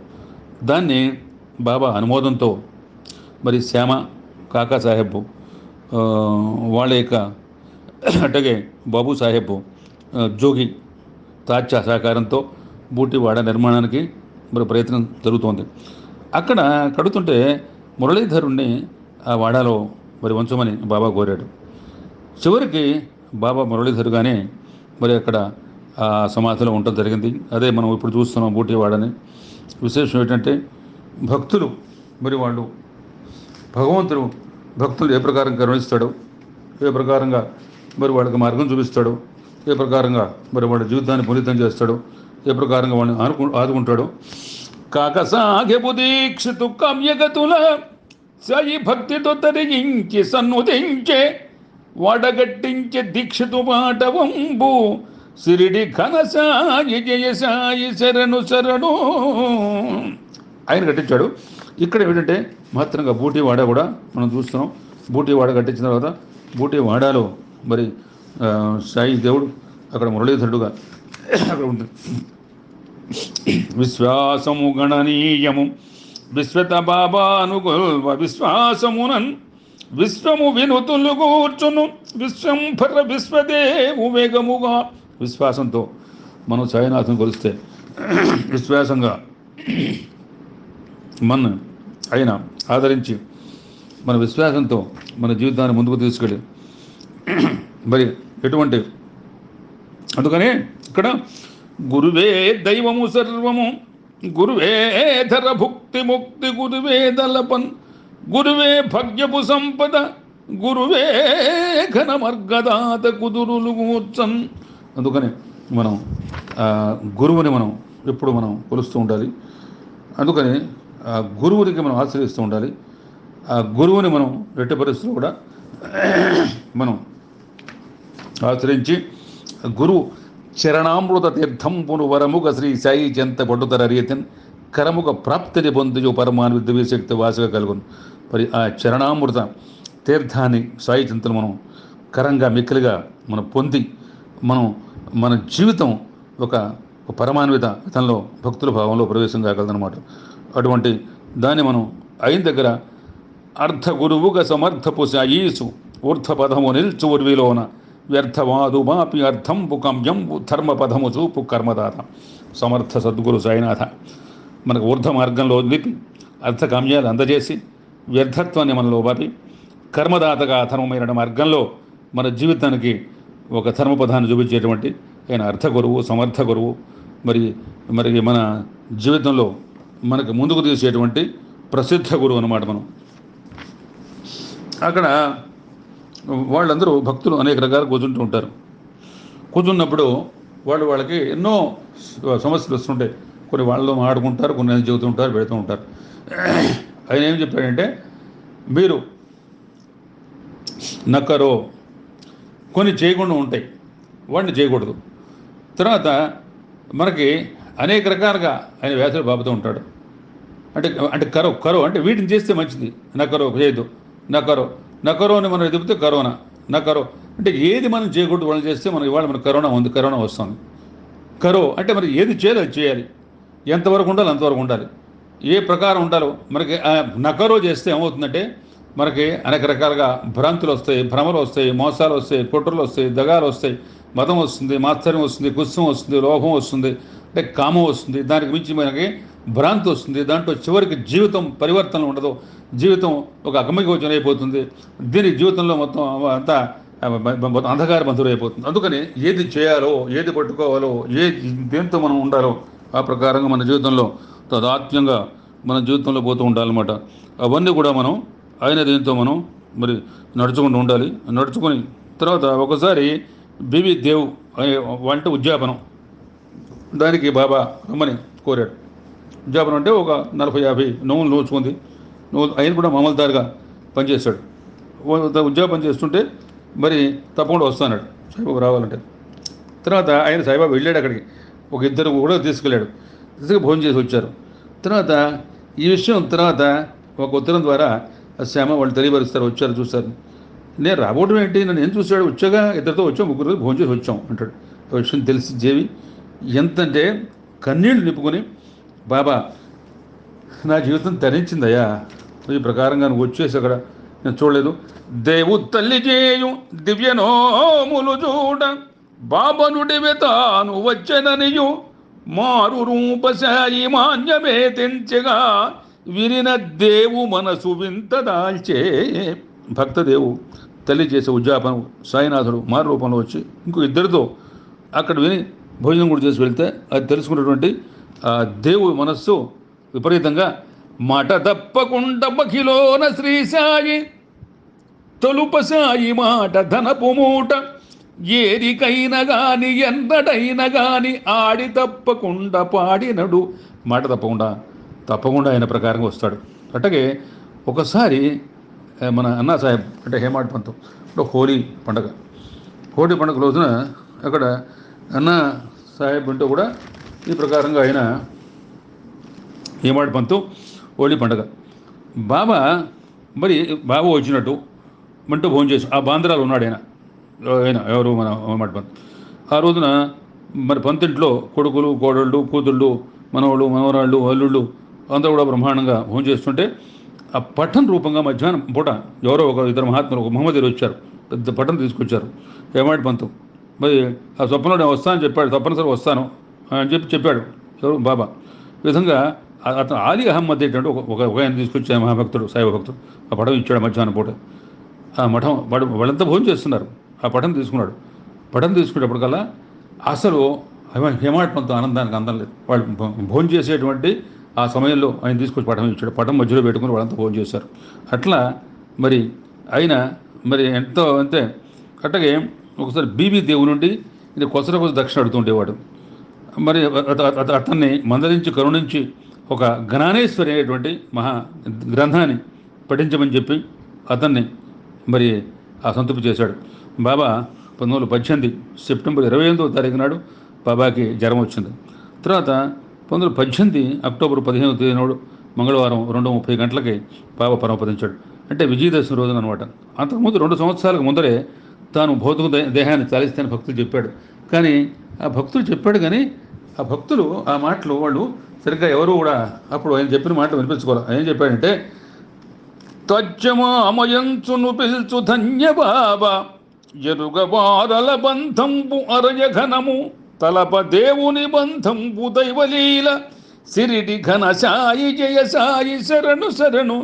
దాన్ని బాబా అనుమోదంతో మరి శ్యామ కాకా సాహెబ్ వాళ్ళ యొక్క అట్లాగే బాబు సాహెబ్ జోగి తాచా సహకారంతో బూటీ వాడ నిర్మాణానికి మరి ప్రయత్నం జరుగుతోంది. అక్కడ కడుతుంటే మురళీధరుణ్ణి ఆ వాడాలో మరి ఉంచమని బాబా కోరాడు. చివరికి బాబా మురళీధరుగానే మరి అక్కడ ఆ సమాధిలో ఉండటం జరిగింది. అదే మనం ఇప్పుడు చూస్తున్నాం బూటివాడని. విశేషం ఏంటంటే భక్తులు మరి వాళ్ళు భగవంతుడు భక్తులు ఏ ప్రకారం కరుణిస్తాడో, ఏ ప్రకారంగా మరి వాళ్ళకి మార్గం చూపిస్తాడో, ఏ ప్రకారంగా మరి వాళ్ళ జీవితాన్ని పునీతం చేస్తాడో, ఏ ప్రకారంగా వాళ్ళని ఆదుకుంటాడో. కాకసాగెపు దీక్షితు కమ్యగతుల సాయి భక్తితో తరిగించి సన్నుదించే వడగట్టించే దీక్షితు పాటవంబు సిరిడి ఘనసాయి జయ సాయి శరణు శరణు ఆయన కట్టించాడు. ఇక్కడ ఏమిటంటే మహత్తరంగా బూటివాడ కూడా మనం చూస్తున్నాం. బూటివాడ కట్టించిన తర్వాత బూటివాడలో మరి సాయి దేవుడు అక్కడ మురళీధరుడుగా అక్కడ ఉంటుంది. విశ్వాసము గణనీయము విశ్వత బాబానుగొల్వ విశ్వాసమునన్ విశ్వము వినుతులు కూర్చును విశ్వంభర విశ్వదేవు వేగముగా. విశ్వాసంతో మనం సాయినాథం కొలిస్తే విశ్వాసంగా మన ఆయన ఆదరించి మన విశ్వాసంతో మన జీవితాన్ని ముందుకు తీసుకెళ్ళి మరి ఎటువంటి అందుకనే ఇక్కడ గురువే దైవము సర్వము గురువే ధర భుక్తి ముక్తి గురువే దళపన్ గురువే భగ్యపు సంపద గురువే ఘనమర్గదాత కుదురులు కూర్చన్. అందుకని మనం గురువుని మనం ఎప్పుడు మనం కొలుస్తూ ఉండాలి. అందుకని ఆ గురువునికి మనం ఆశ్రయిస్తూ ఉండాలి. ఆ గురువుని మనం ఎట్టి పరిస్థితులు కూడా మనం ఆశ్రయించి గురువు చరణామృత తీర్థంపును వరముగ శ్రీ సాయి చెంత పట్టుతర రీతిని కరముగ ప్రాప్తిని పొందిజు పరమాన్ విద్యశక్తి వాసుగా కలుగును. మరి ఆ చరణామృత తీర్థాన్ని సాయి చింతను మనం కరంగా మిక్కిలిగా మనం పొంది మనం మన జీవితం ఒక పరమాన్విత విధంలో భక్తుల భావంలో ప్రవేశం కాగలదన్నమాట. అటువంటి దాన్ని మనం అయిన దగ్గర అర్ధ గురువుగా సమర్థపు సాయీసు ఊర్ధపదము నిల్చు ఉర్విలోన వ్యర్థవాదు మాపి అర్థంపు కమ్యంపు ధర్మపదము చూపు కర్మదాత. సమర్థ సద్గురు సాయినాథ మనకు ఊర్ధ మార్గంలో నిలిపి అర్థకామ్యాలు అందజేసి వ్యర్థత్వాన్ని మనలో బాపి కర్మదాతగా ధర్మమైన మార్గంలో మన జీవితానికి ఒక ధర్మపదాన్ని చూపించేటువంటి ఆయన అర్థ గురువు సమర్థ గురువు. మరి మన జీవితంలో మనకు ముందుకు తీసేటువంటి ప్రసిద్ధ గురువు అన్నమాట. మనం అక్కడ వాళ్ళందరూ భక్తులు అనేక రకాలు కూర్చుంటూ ఉంటారు. కూర్చున్నప్పుడు వాళ్ళకి ఎన్నో సమస్యలు వస్తుంటాయి. కొన్ని వాళ్ళలో ఆడుకుంటారు, కొన్ని చెబుతూ ఉంటారు, పెడుతూ ఉంటారు. ఆయన ఏం చెప్పాడంటే మీరు నక్కరో కొన్ని చేయకుండా ఉంటాయి, వాడిని చేయకూడదు. తర్వాత మనకి అనేక రకాలుగా ఆయన వ్యాసులు బాబుతూ ఉంటాడు. అంటే కరో అంటే వీటిని చేస్తే మంచిది, నక్కరో చేయదు, నక్కరో అని మనం ఎదుగుతే కరోనా నక్కరో అంటే ఏది మనం చేయకూడదు వాళ్ళని చేస్తే మనం ఇవాళ మనకు కరోనా వస్తుంది. కరో అంటే మరి ఏది చేయాలి అది చేయాలి, ఎంతవరకు ఉండాలి అంతవరకు ఉండాలి, ఏ ప్రకారం ఉండాలో. మనకి నకరో చేస్తే ఏమవుతుందంటే మనకి అనేక రకాలుగా భ్రాంతులు వస్తాయి, భ్రమలు వస్తాయి, మోసాలు వస్తాయి, కుట్రలు వస్తాయి, దగాలు వస్తాయి, మతం వస్తుంది, మాత్సర్యం వస్తుంది, కుత్సం వస్తుంది, లోభం వస్తుంది, అంటే కామం వస్తుంది. దానికి మించి మనకి భ్రాంతి వస్తుంది. దాంట్లో చివరికి జీవితం పరివర్తన ఉండదు, జీవితం ఒక అగమ్యగోచరం అయిపోతుంది. దీని జీవితంలో మొత్తం అంతా అంధకార బంధువులు అయిపోతుంది. అందుకని ఏది చేయాలో, ఏది పట్టుకోవాలో, దేంతో మనం ఉండాలో ఆ ప్రకారంగా మన జీవితంలో తదాత్మ్యంగా మన జీవితంలో పోతూ ఉండాలన్నమాట. అవన్నీ కూడా మనం ఆయన దీంతో మనం మరి నడుచుకుంటూ ఉండాలి. నడుచుకొని తర్వాత ఒకసారి బివి దేవ్ వంట ఉద్యాపనం దానికి బాబా రమ్మని కోరాడు. ఉద్యాపనం అంటే ఒక 40-50 నోవులు నోచుకుంది. ఆయన కూడా మామూలుదారుగా పనిచేశాడు. ఉద్యాపన చేస్తుంటే మరి తప్పకుండా వస్తాడు సాయిబాబు రావాలంటే. తర్వాత ఆయన సాయిబాబు వెళ్ళాడు అక్కడికి, ఒక ఇద్దరు కూడా తీసుకెళ్ళాడు. భోజనం చేసి వచ్చారు. తర్వాత ఈ విషయం తర్వాత ఒక ఉత్తరం ద్వారా శ్యామ వాళ్ళు తెలియపరుస్తారు, వచ్చారు చూస్తారు. నేను రాబోవడం ఏంటి, నన్ను ఏం చూశాడు, వచ్చాగా ఇద్దరితో వచ్చాం, ముగ్గురు భోజనం చేసి వచ్చాం అంటాడు. ఆ విషయం తెలిసి జేవి ఎంతంటే కన్నీళ్లు నింపుకొని, బాబా నా జీవితం తరించిందయ్యా, ఈ ప్రకారంగా నువ్వు వచ్చేసి అక్కడ నేను చూడలేదు. దేవు తల్లి చేయు దివ్యనోములు చూడ బాబనుడివే తాను వచ్చననియు మారు రూపశాయి మాన్యమే తెంచగా విరిన దేవు మనసు వింత దాల్చే భక్తదేవు తల్లి చేసే ఉద్యాపనం సాయినాథుడు మారు రూపంలో వచ్చి ఇంకో ఇద్దరితో అక్కడ విని భోజనం కూడా చేసి వెళ్తే అది తెలుసుకున్నటువంటి ఆ దేవుడి మనస్సు విపరీతంగా మాట తప్పకుండా బకిలోన శ్రీ సాయి తొలుప సాయి మాట ధనపు మూట ఏరికైనా గాని ఎన్నడైనా గాని ఆడి తప్పకుండా పాడినడు. మాట తప్పకుండా ఆయన ప్రకారంగా వస్తాడు. అట్టగే ఒకసారి మన అన్నా సాహెబ్ అంటే హేమాడ్ పంత్ హోలీ పండగ రోజున అక్కడ అన్నా సాహెబ్ అంటూ కూడా ఈ ప్రకారంగా ఆయన హేమాడ్ పంత్ హోలీ పండగ బాబా వచ్చినట్టు అంటూ భోజనం చేసి ఆ బాంద్రాలు ఉన్నాడు ఆయన ఎవరు మన హేమాడ్ పంత్. ఆ రోజున మరి పంతింట్లో కొడుకులు కోడళ్ళు కూతుళ్ళు మనవాళ్ళు మనవరాళ్ళు అల్లుళ్ళు అందరూ కూడా బ్రహ్మాండంగా భోజనం చేస్తుంటే ఆ పఠన రూపంగా మధ్యాహ్నం పూట ఎవరో ఒక ఇద్దరు మహాత్ములు ఒక మహమ్మదీలు వచ్చారు, పెద్ద పఠనం తీసుకొచ్చారు హేమాడ్ పంత్. మరి ఆ స్వప్నంలో నేను వస్తానని చెప్పాడు, తప్పనిసరి వస్తాను అని చెప్పాడు ఎవరు బాబా. ఈ విధంగా అతను ఆలీ అహ్మద్ ఏంటంటే ఒక ఆయన తీసుకొచ్చే మహాభక్తుడు సాయి భక్తుడు ఆ పటం ఇచ్చాడు మధ్యాహ్నం పూట. ఆ మఠం వాళ్ళంతా భోజనం చేస్తున్నారు, ఆ పటం తీసుకున్నాడు. పటం తీసుకునేటప్పటికల్లా అసలు హేమాడ్ పంత్ ఆనందానికి అందం లేదు. వాళ్ళు భోజనం చేసేటువంటి ఆ సమయంలో ఆయన తీసుకొచ్చి పటం ఇచ్చాడు, పటం మధ్యలో పెట్టుకుని వాళ్ళంతా భోజనం చేశారు. అట్లా మరి ఆయన మరి ఎంతో అంతే. అట్టగే ఒకసారి బీబీ దేవుని నుండి ఇది కొసర దక్షిణ అడుగుతుండేవాడు. మరి అతన్ని మందలించి కరుణించి ఒక జ్ఞానేశ్వరి అనేటువంటి మహా గ్రంథాన్ని పఠించమని చెప్పి అతన్ని మరి ఆ సంతృప్తి చేశాడు. బాబా 1918 సెప్టెంబర్ 28వ తారీఖు నాడు బాబాకి జ్వరం వచ్చింది. తర్వాత 1918 అక్టోబర్ 15వ తేదీ నాడు మంగళవారం 2:30 గంటలకి బాబా పరమపదించాడు. అంటే విజయదశమి రోజున అనమాట. అంతకుముందు 2 సంవత్సరాలకు ముందరే తాను భౌతిక దేహాన్ని చాలిస్తానని భక్తులు చెప్పాడు. కానీ ఆ భక్తులు చెప్పాడు కానీ ఆ భక్తులు ఆ మాటలు వాళ్ళు సరిగ్గా ఎవరు కూడా అప్పుడు ఆయన చెప్పిన మాటలు వినిపించుకోవాలి. ఏం చెప్పాడంటే తజ్జమామయంచును పిల్చు ధన్య బాబా ఎరుగవారల బంధంబు అరయఘనము తలప దేవుని బంధంబు దైవలీల సిరిడి ఘన సాయి జయ సాయి శరణు శరణు.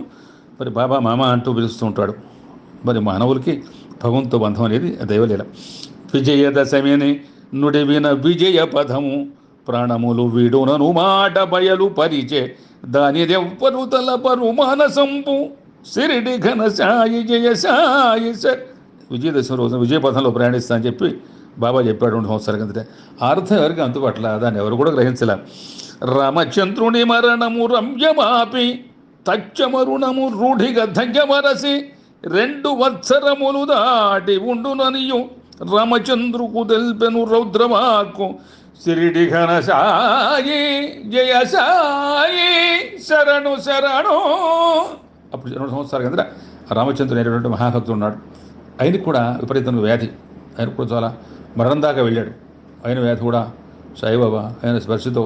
మరి బాబా మామ అంటూ పిలుస్తూ ఉంటాడు. మరి మానవులకి భగవంతుతో బంధం అనేది దైవలీల. విజయదశమిని నుడివిన విజయ పదము ప్రాణములు విడునను మాట బయలు పరిచే దానిదెవ్వరు తలపరు మానసంపు సిరిడి ఘన సాయి జయ సాయి విజయదశమి రోజున విజయపథంలో ప్రయాణిస్తా అని చెప్పి బాబా చెప్పాడు 2 సంవత్సరాల కిందటే. అర్థం ఎవరికి అంతుపట్ల దాన్ని ఎవరు కూడా గ్రహించలే. రామచంద్రుని మరణము రమ్యమాపి తచ్చమరుణము రూఢిగా ధన్యమరసి 2 వత్సరములు దాటి ఉండుననియు రామచంద్రుకు తెల్పెను రౌద్రవాకు సిరిడి ఘన సాయి జయ సాయి శరణు శరణు. అప్పుడు 2 సంవత్సరాల కిందట రామచంద్రుడు అనేటువంటి మహాభక్తుడు ఉన్నాడు. ఆయనకు కూడా విపరీతమైన వ్యాధి, ఆయన కూడా చాలా మరణం దాకా వెళ్ళాడు. ఆయన వ్యాధి కూడా సాయిబాబా ఆయన స్పర్శతో,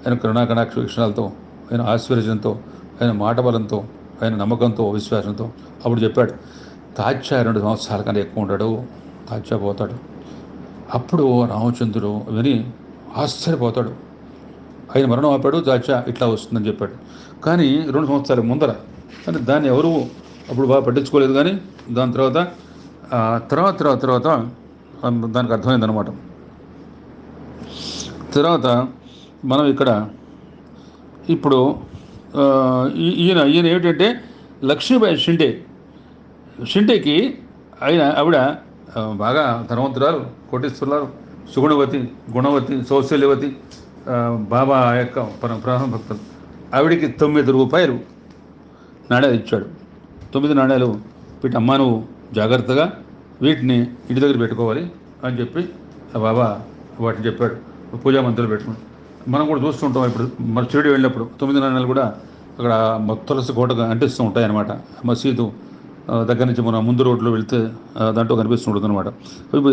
ఆయన కరుణాకటాక్ష వీక్షణాలతో, ఆయన ఆశ్చర్యంతో, ఆయన మాట బలంతో, ఆయన నమ్మకంతో విశ్వాసంతో అప్పుడు చెప్పాడు తాత్యా 2 సంవత్సరాల కన్నా ఎక్కువ ఉంటాడు, తాత్యా పోతాడు. అప్పుడు రామచంద్రుడు విని ఆశ్చర్యపోతాడు. ఆయన మరణం ఆపాడు, తాత్యా ఇట్లా వస్తుందని చెప్పాడు. కానీ 2 సంవత్సరాల ముందర కానీ దాన్ని ఎవరు అప్పుడు బాగా పట్టించుకోలేదు. కానీ దాని తర్వాత దానికి అర్థమైందనమాట. తర్వాత మనం ఇక్కడ ఇప్పుడు ఈయన ఏమిటంటే లక్ష్మీబాయి షిండేకి ఆవిడ బాగా ధనవంతురాలు, కోటీశ్వరురాలు, గుణవతి, సౌశల్యవతి, బాబా యొక్క ప్రధాన భక్తులు. ఆవిడికి 9 రూపాయలు నాణ్యాలు ఇచ్చాడు. 9 నాణ్యాలు పెట్టి అమ్మా నువ్వు జాగ్రత్తగా వీటిని ఇంటి దగ్గర పెట్టుకోవాలి అని చెప్పి ఆ బాబా వాటిని చెప్పాడు. పూజా మంత్రులు పెట్టుకుని మనం కూడా చూస్తుంటాం. ఇప్పుడు మన షిరిడి వెళ్ళినప్పుడు 9 నాణ్యాలు కూడా అక్కడ తులసి కోటగా అంటిస్తూ ఉంటాయి అన్నమాట. మసీదు దగ్గర నుంచి మన ముందు రోడ్లో వెళ్తే దాంట్లో కనిపిస్తుంటుంది అనమాట.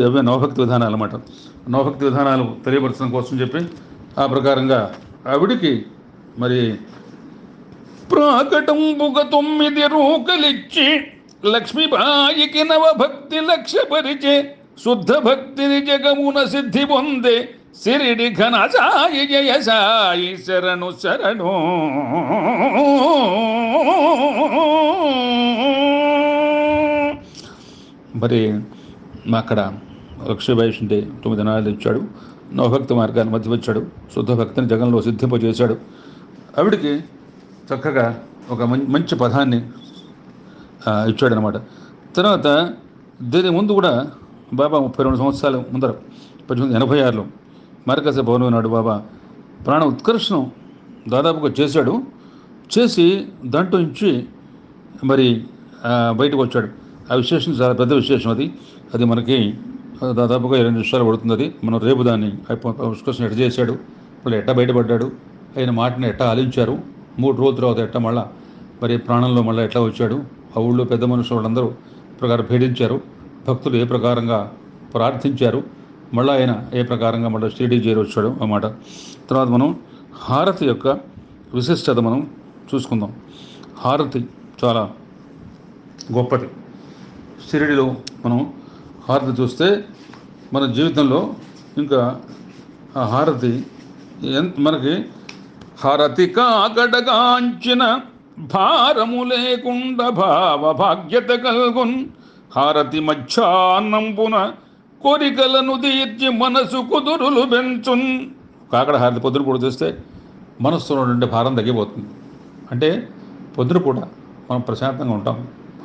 అవే నవభక్తి విధానాలు అన్నమాట. నవభక్తి విధానాలు తెలియపరచడం కోసం చెప్పి ఆ ప్రకారంగా ఆవిడికి మరి ప్రాకటంబుగ 9 రూకలిచ్చి లక్ష్మీబాయికి నవభక్తి లక్ష్యపరిచే శుద్ధ భక్తిని జగమున సిద్ధి పొందే సిరిడి ఘన సాయి జయ సాయి శరణు శరణు. మరి అక్కడ లక్ష్మీబాయి షిండే 9 నెలలు ఇచ్చాడు. నవభక్తి మార్గాన్ని మధ్య వచ్చాడు. శుద్ధ భక్తిని జగన్లో సిద్ధింపజేశాడు. ఆవిడికి చక్కగా ఒక మంచి పదాన్ని ఇచ్చాడనమాట. తర్వాత దీని ముందు కూడా బాబా 32 సంవత్సరాల ముందర 1886లో మార్కస పౌర్ణమి నాడు బాబా ప్రాణ ఉత్కర్షణం దాదాపుగా చేశాడు. చేసి దాంట్లో నుంచి మరి బయటకు వచ్చాడు. ఆ విశేషం చాలా పెద్ద విశేషం. అది మనకి దాదాపుగా 20 నిమిషాలు పడుతుంది. అది మనం రేపు దాన్ని ఉత్కర్షణ ఎట్ట చేశాడు, మళ్ళీ ఎట్ట బయటపడ్డాడు, ఆయన మాటని ఎట్ట ఆలించారు, 3 రోజుల తర్వాత ఎట్ట మళ్ళా మరి ప్రాణంలో మళ్ళీ ఎట్లా వచ్చాడు, ఆ ఊళ్ళో పెద్ద మనుషులు వాళ్ళందరూ ప్రకారం భేదించారు, భక్తులు ఏ ప్రకారంగా ప్రార్థించారు, మళ్ళీ ఆయన ఏ ప్రకారంగా మళ్ళీ షిరిడీ చేరి వచ్చాడు అన్నమాట. తర్వాత మనం హారతి యొక్క విశిష్టత మనం చూసుకుందాం. హారతి చాలా గొప్పది. షిరిడీలో మనం హారతి చూస్తే మన జీవితంలో ఇంకా ఆ హారతి మనకి హారతి కాకడగాంచిన భారము లేకుండా భావ భాగ్యత కల్గొన్ హారతి మధ్యాహ్నంపున కోరికలను తీర్చి మనసు కుదురులు పెంచున్. కాకడ హారతి పొద్దున పూట చూస్తే మనస్సులో నుండి భారం తగ్గిపోతుంది. అంటే పొద్దున పూట మనం ప్రశాంతంగా ఉంటాం.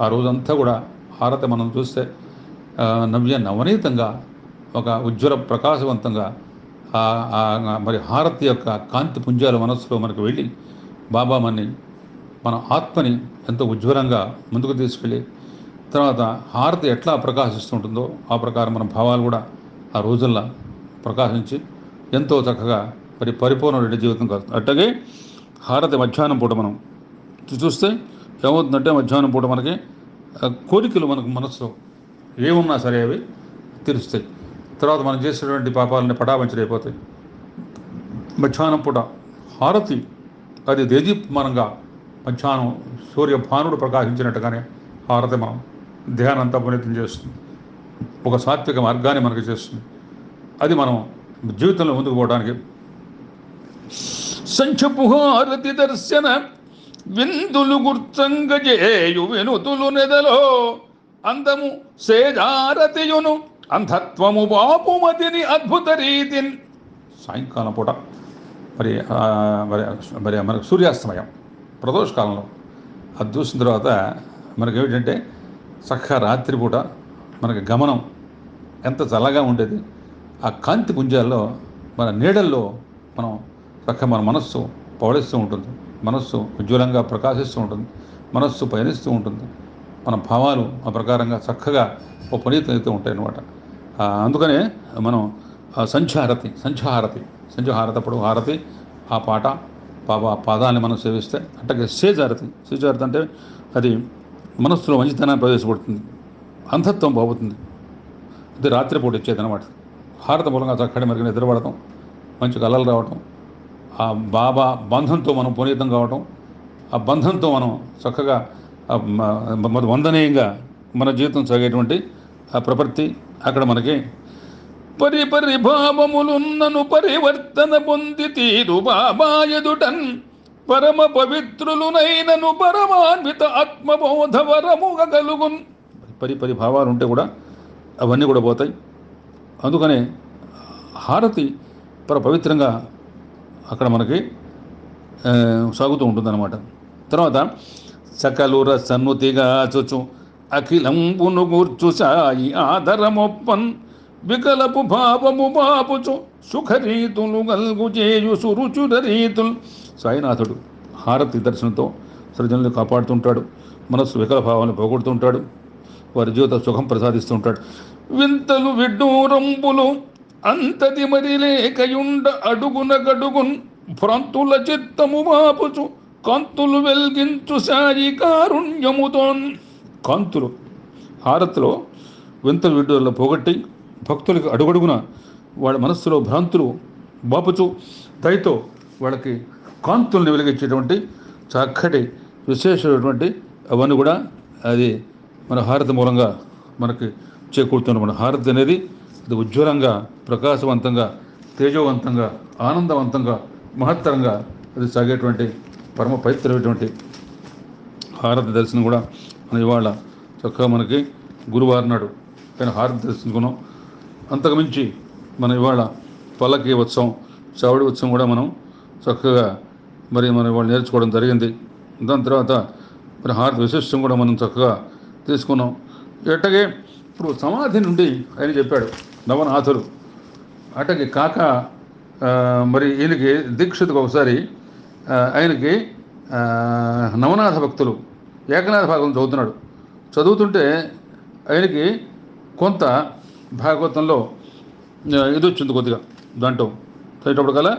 ఆ రోజంతా కూడా హారతి మనం చూస్తే నవనీతంగా ఒక ఉజ్వల ప్రకాశవంతంగా మరి హారతి యొక్క కాంతి పుంజాలు మనస్సులో మనకు వెళ్ళి బాబా మన ఆత్మని ఎంతో ఉజ్వలంగా ముందుకు తీసుకెళ్ళి తర్వాత హారతి ఎట్లా ప్రకాశిస్తుంటుందో ఆ ప్రకారం మన భావాలు కూడా ఆ రోజుల్లో ప్రకాశించి ఎంతో చక్కగా మరి పరిపూర్ణమైన జీవితం కాదు. అట్లాగే హారతి మధ్యాహ్నం పూట మనం చూస్తే ఏమవుతుందంటే మధ్యాహ్నం పూట మనకి కోరికలు మనకు మనసులో ఏమున్నా సరే అవి తీరుస్తాయి. తర్వాత మనం చేసేటువంటి పాపాలని పటాపంచలైపోతాయి. మధ్యాహ్నం పూట హారతి అది దేదీప్యమానంగా మధ్యాహ్నం సూర్యభానుడు ప్రకాశించినట్టుగానే హారతి మనం ధ్యానంతా పునీతం చేస్తుంది. ఒక సాత్విక మార్గాన్ని మనకు చేస్తుంది. అది మనం జీవితంలో ముందుకు పోవడానికి సంచపు హారతి దర్శన విందులు గుర్తంగజేయు వినుతులు నెదలో అందము సేజారతియును అంధత్వము బాపుమతిని అద్భుత రీతిని. సాయంకాలం పూట మరి మరి మనకు సూర్యాస్తమయం ప్రదోషకాలంలో అది చూసిన తర్వాత మనకేమిటంటే చక్కగా రాత్రిపూట మనకి గమనం ఎంత చల్లగా ఉండేది. ఆ కాంతి పుంజాల్లో మన నీడల్లో మనం చక్కగా మన మనస్సు పవడిస్తూ ఉంటుంది, మనస్సు ఉజ్వలంగా ప్రకాశిస్తూ ఉంటుంది, మనస్సు పయనిస్తూ ఉంటుంది, మన భావాలు ఆ ప్రకారంగా చక్కగా ఓ పునీతమవుతూ ఉంటాయి అన్నమాట. అందుకనే మనం సంధ్యాహారతి అప్పుడు హారతి ఆ పాట బాబా పాదాన్ని మనం సేవిస్తే అట్లాగే సేజారతి అంటే అది మనస్సులో మంచితనాన్ని ప్రవేశపడుతుంది, అంధత్వం పోతుంది. అది రాత్రిపూట ఇచ్చేది అనమాట. హారతి మూలంగా చక్కటి మరిగి నిద్రపడటం, మంచి కళలు రావటం, ఆ బాబా బంధంతో మనం పునీతం కావటం, ఆ బంధంతో మనం చక్కగా వందనీయంగా మన జీవితం సాగేటువంటి ఆ ప్రవృత్తి అక్కడ మనకి పరిభావములున్నను పరివర్తన పొంది తీరు బాబా ఎదుటన్ పరమ పవిత్రులునైనను పరమాన్విత ఆత్మబోధ వరముగా కలుగున్. పరిభావాలు ఉంటే కూడా అవన్నీ కూడా పోతాయి. అందుకనే హారతి పవిత్రంగా అక్కడ మనకి సాగుతూ ఉంటుందన్నమాట. తర్వాత సకలుర సన్నుతిగా చుచు అఖిలంబును గూర్చు సాయి ఆదరమొప్పన్ వికలపు భావము బాపుచు సుఖరీతులు గల్గు చేయు సురుచుర రీతులు. సాయినాథుడు హారతి దర్శనంతో సృజనులు కాపాడుతుంటాడు, మనస్సు వికల భావాన్ని పోగొడుతుంటాడు, వారి జీవిత సుఖం ప్రసాదిస్తూ ఉంటాడు. వింతలు విడ్డూరంబులు అంతది మరి లేకయుండ అడుగున గడుగున్ భ్రాంతుల చిత్తము మాపుచు కాంతులు వెల్గించు సాయి కారుణ్యముతోన్. కాంతులు హారతిలో వింతలు విడ్డూరంలో పోగొట్టి భక్తులకు అడుగడుగున వాళ్ళ మనస్సులో భ్రాంతులు బాపుచు దయతో వాళ్ళకి కాంతుల్ని వెలిగించేటువంటి చక్కటి విశేషమైనటువంటి అవన్నీ కూడా అది మన హారతి మూలంగా మనకి చేకూరుతున్న మన హారతి అనేది అది ఉజ్వలంగా ప్రకాశవంతంగా తేజవంతంగా ఆనందవంతంగా మహత్తరంగా అది సాగేటువంటి పరమ పవిత్రమైనటువంటి హారతి దర్శనం కూడా మన ఇవాళ చక్కగా మనకి గురువారం నాడు ఆయన హారతి దర్శించుకున్నాం. అంతకుమించి మనం ఇవాళ పల్లకి ఉత్సవం, చవడి ఉత్సవం కూడా మనం చక్కగా మనం ఇవాళ నేర్చుకోవడం జరిగింది. దాని తర్వాత మరి హారతి విశిష్టం కూడా మనం చక్కగా తీసుకున్నాం. ఎట్టగే ఇప్పుడు సమాధి నుండి ఆయన చెప్పాడు నవనాథులు. అట్టకి కాక మరి ఈయనకి దీక్షితుకు ఒకసారి ఆయనకి నవనాథ భక్తులు ఏకనాథ భాగవతం చదువుతుంటే ఆయనకి కొంత భాగవతంలో ఇది వచ్చింది కొద్దిగా దాంట్లో చదివేటప్పుడు కల్లా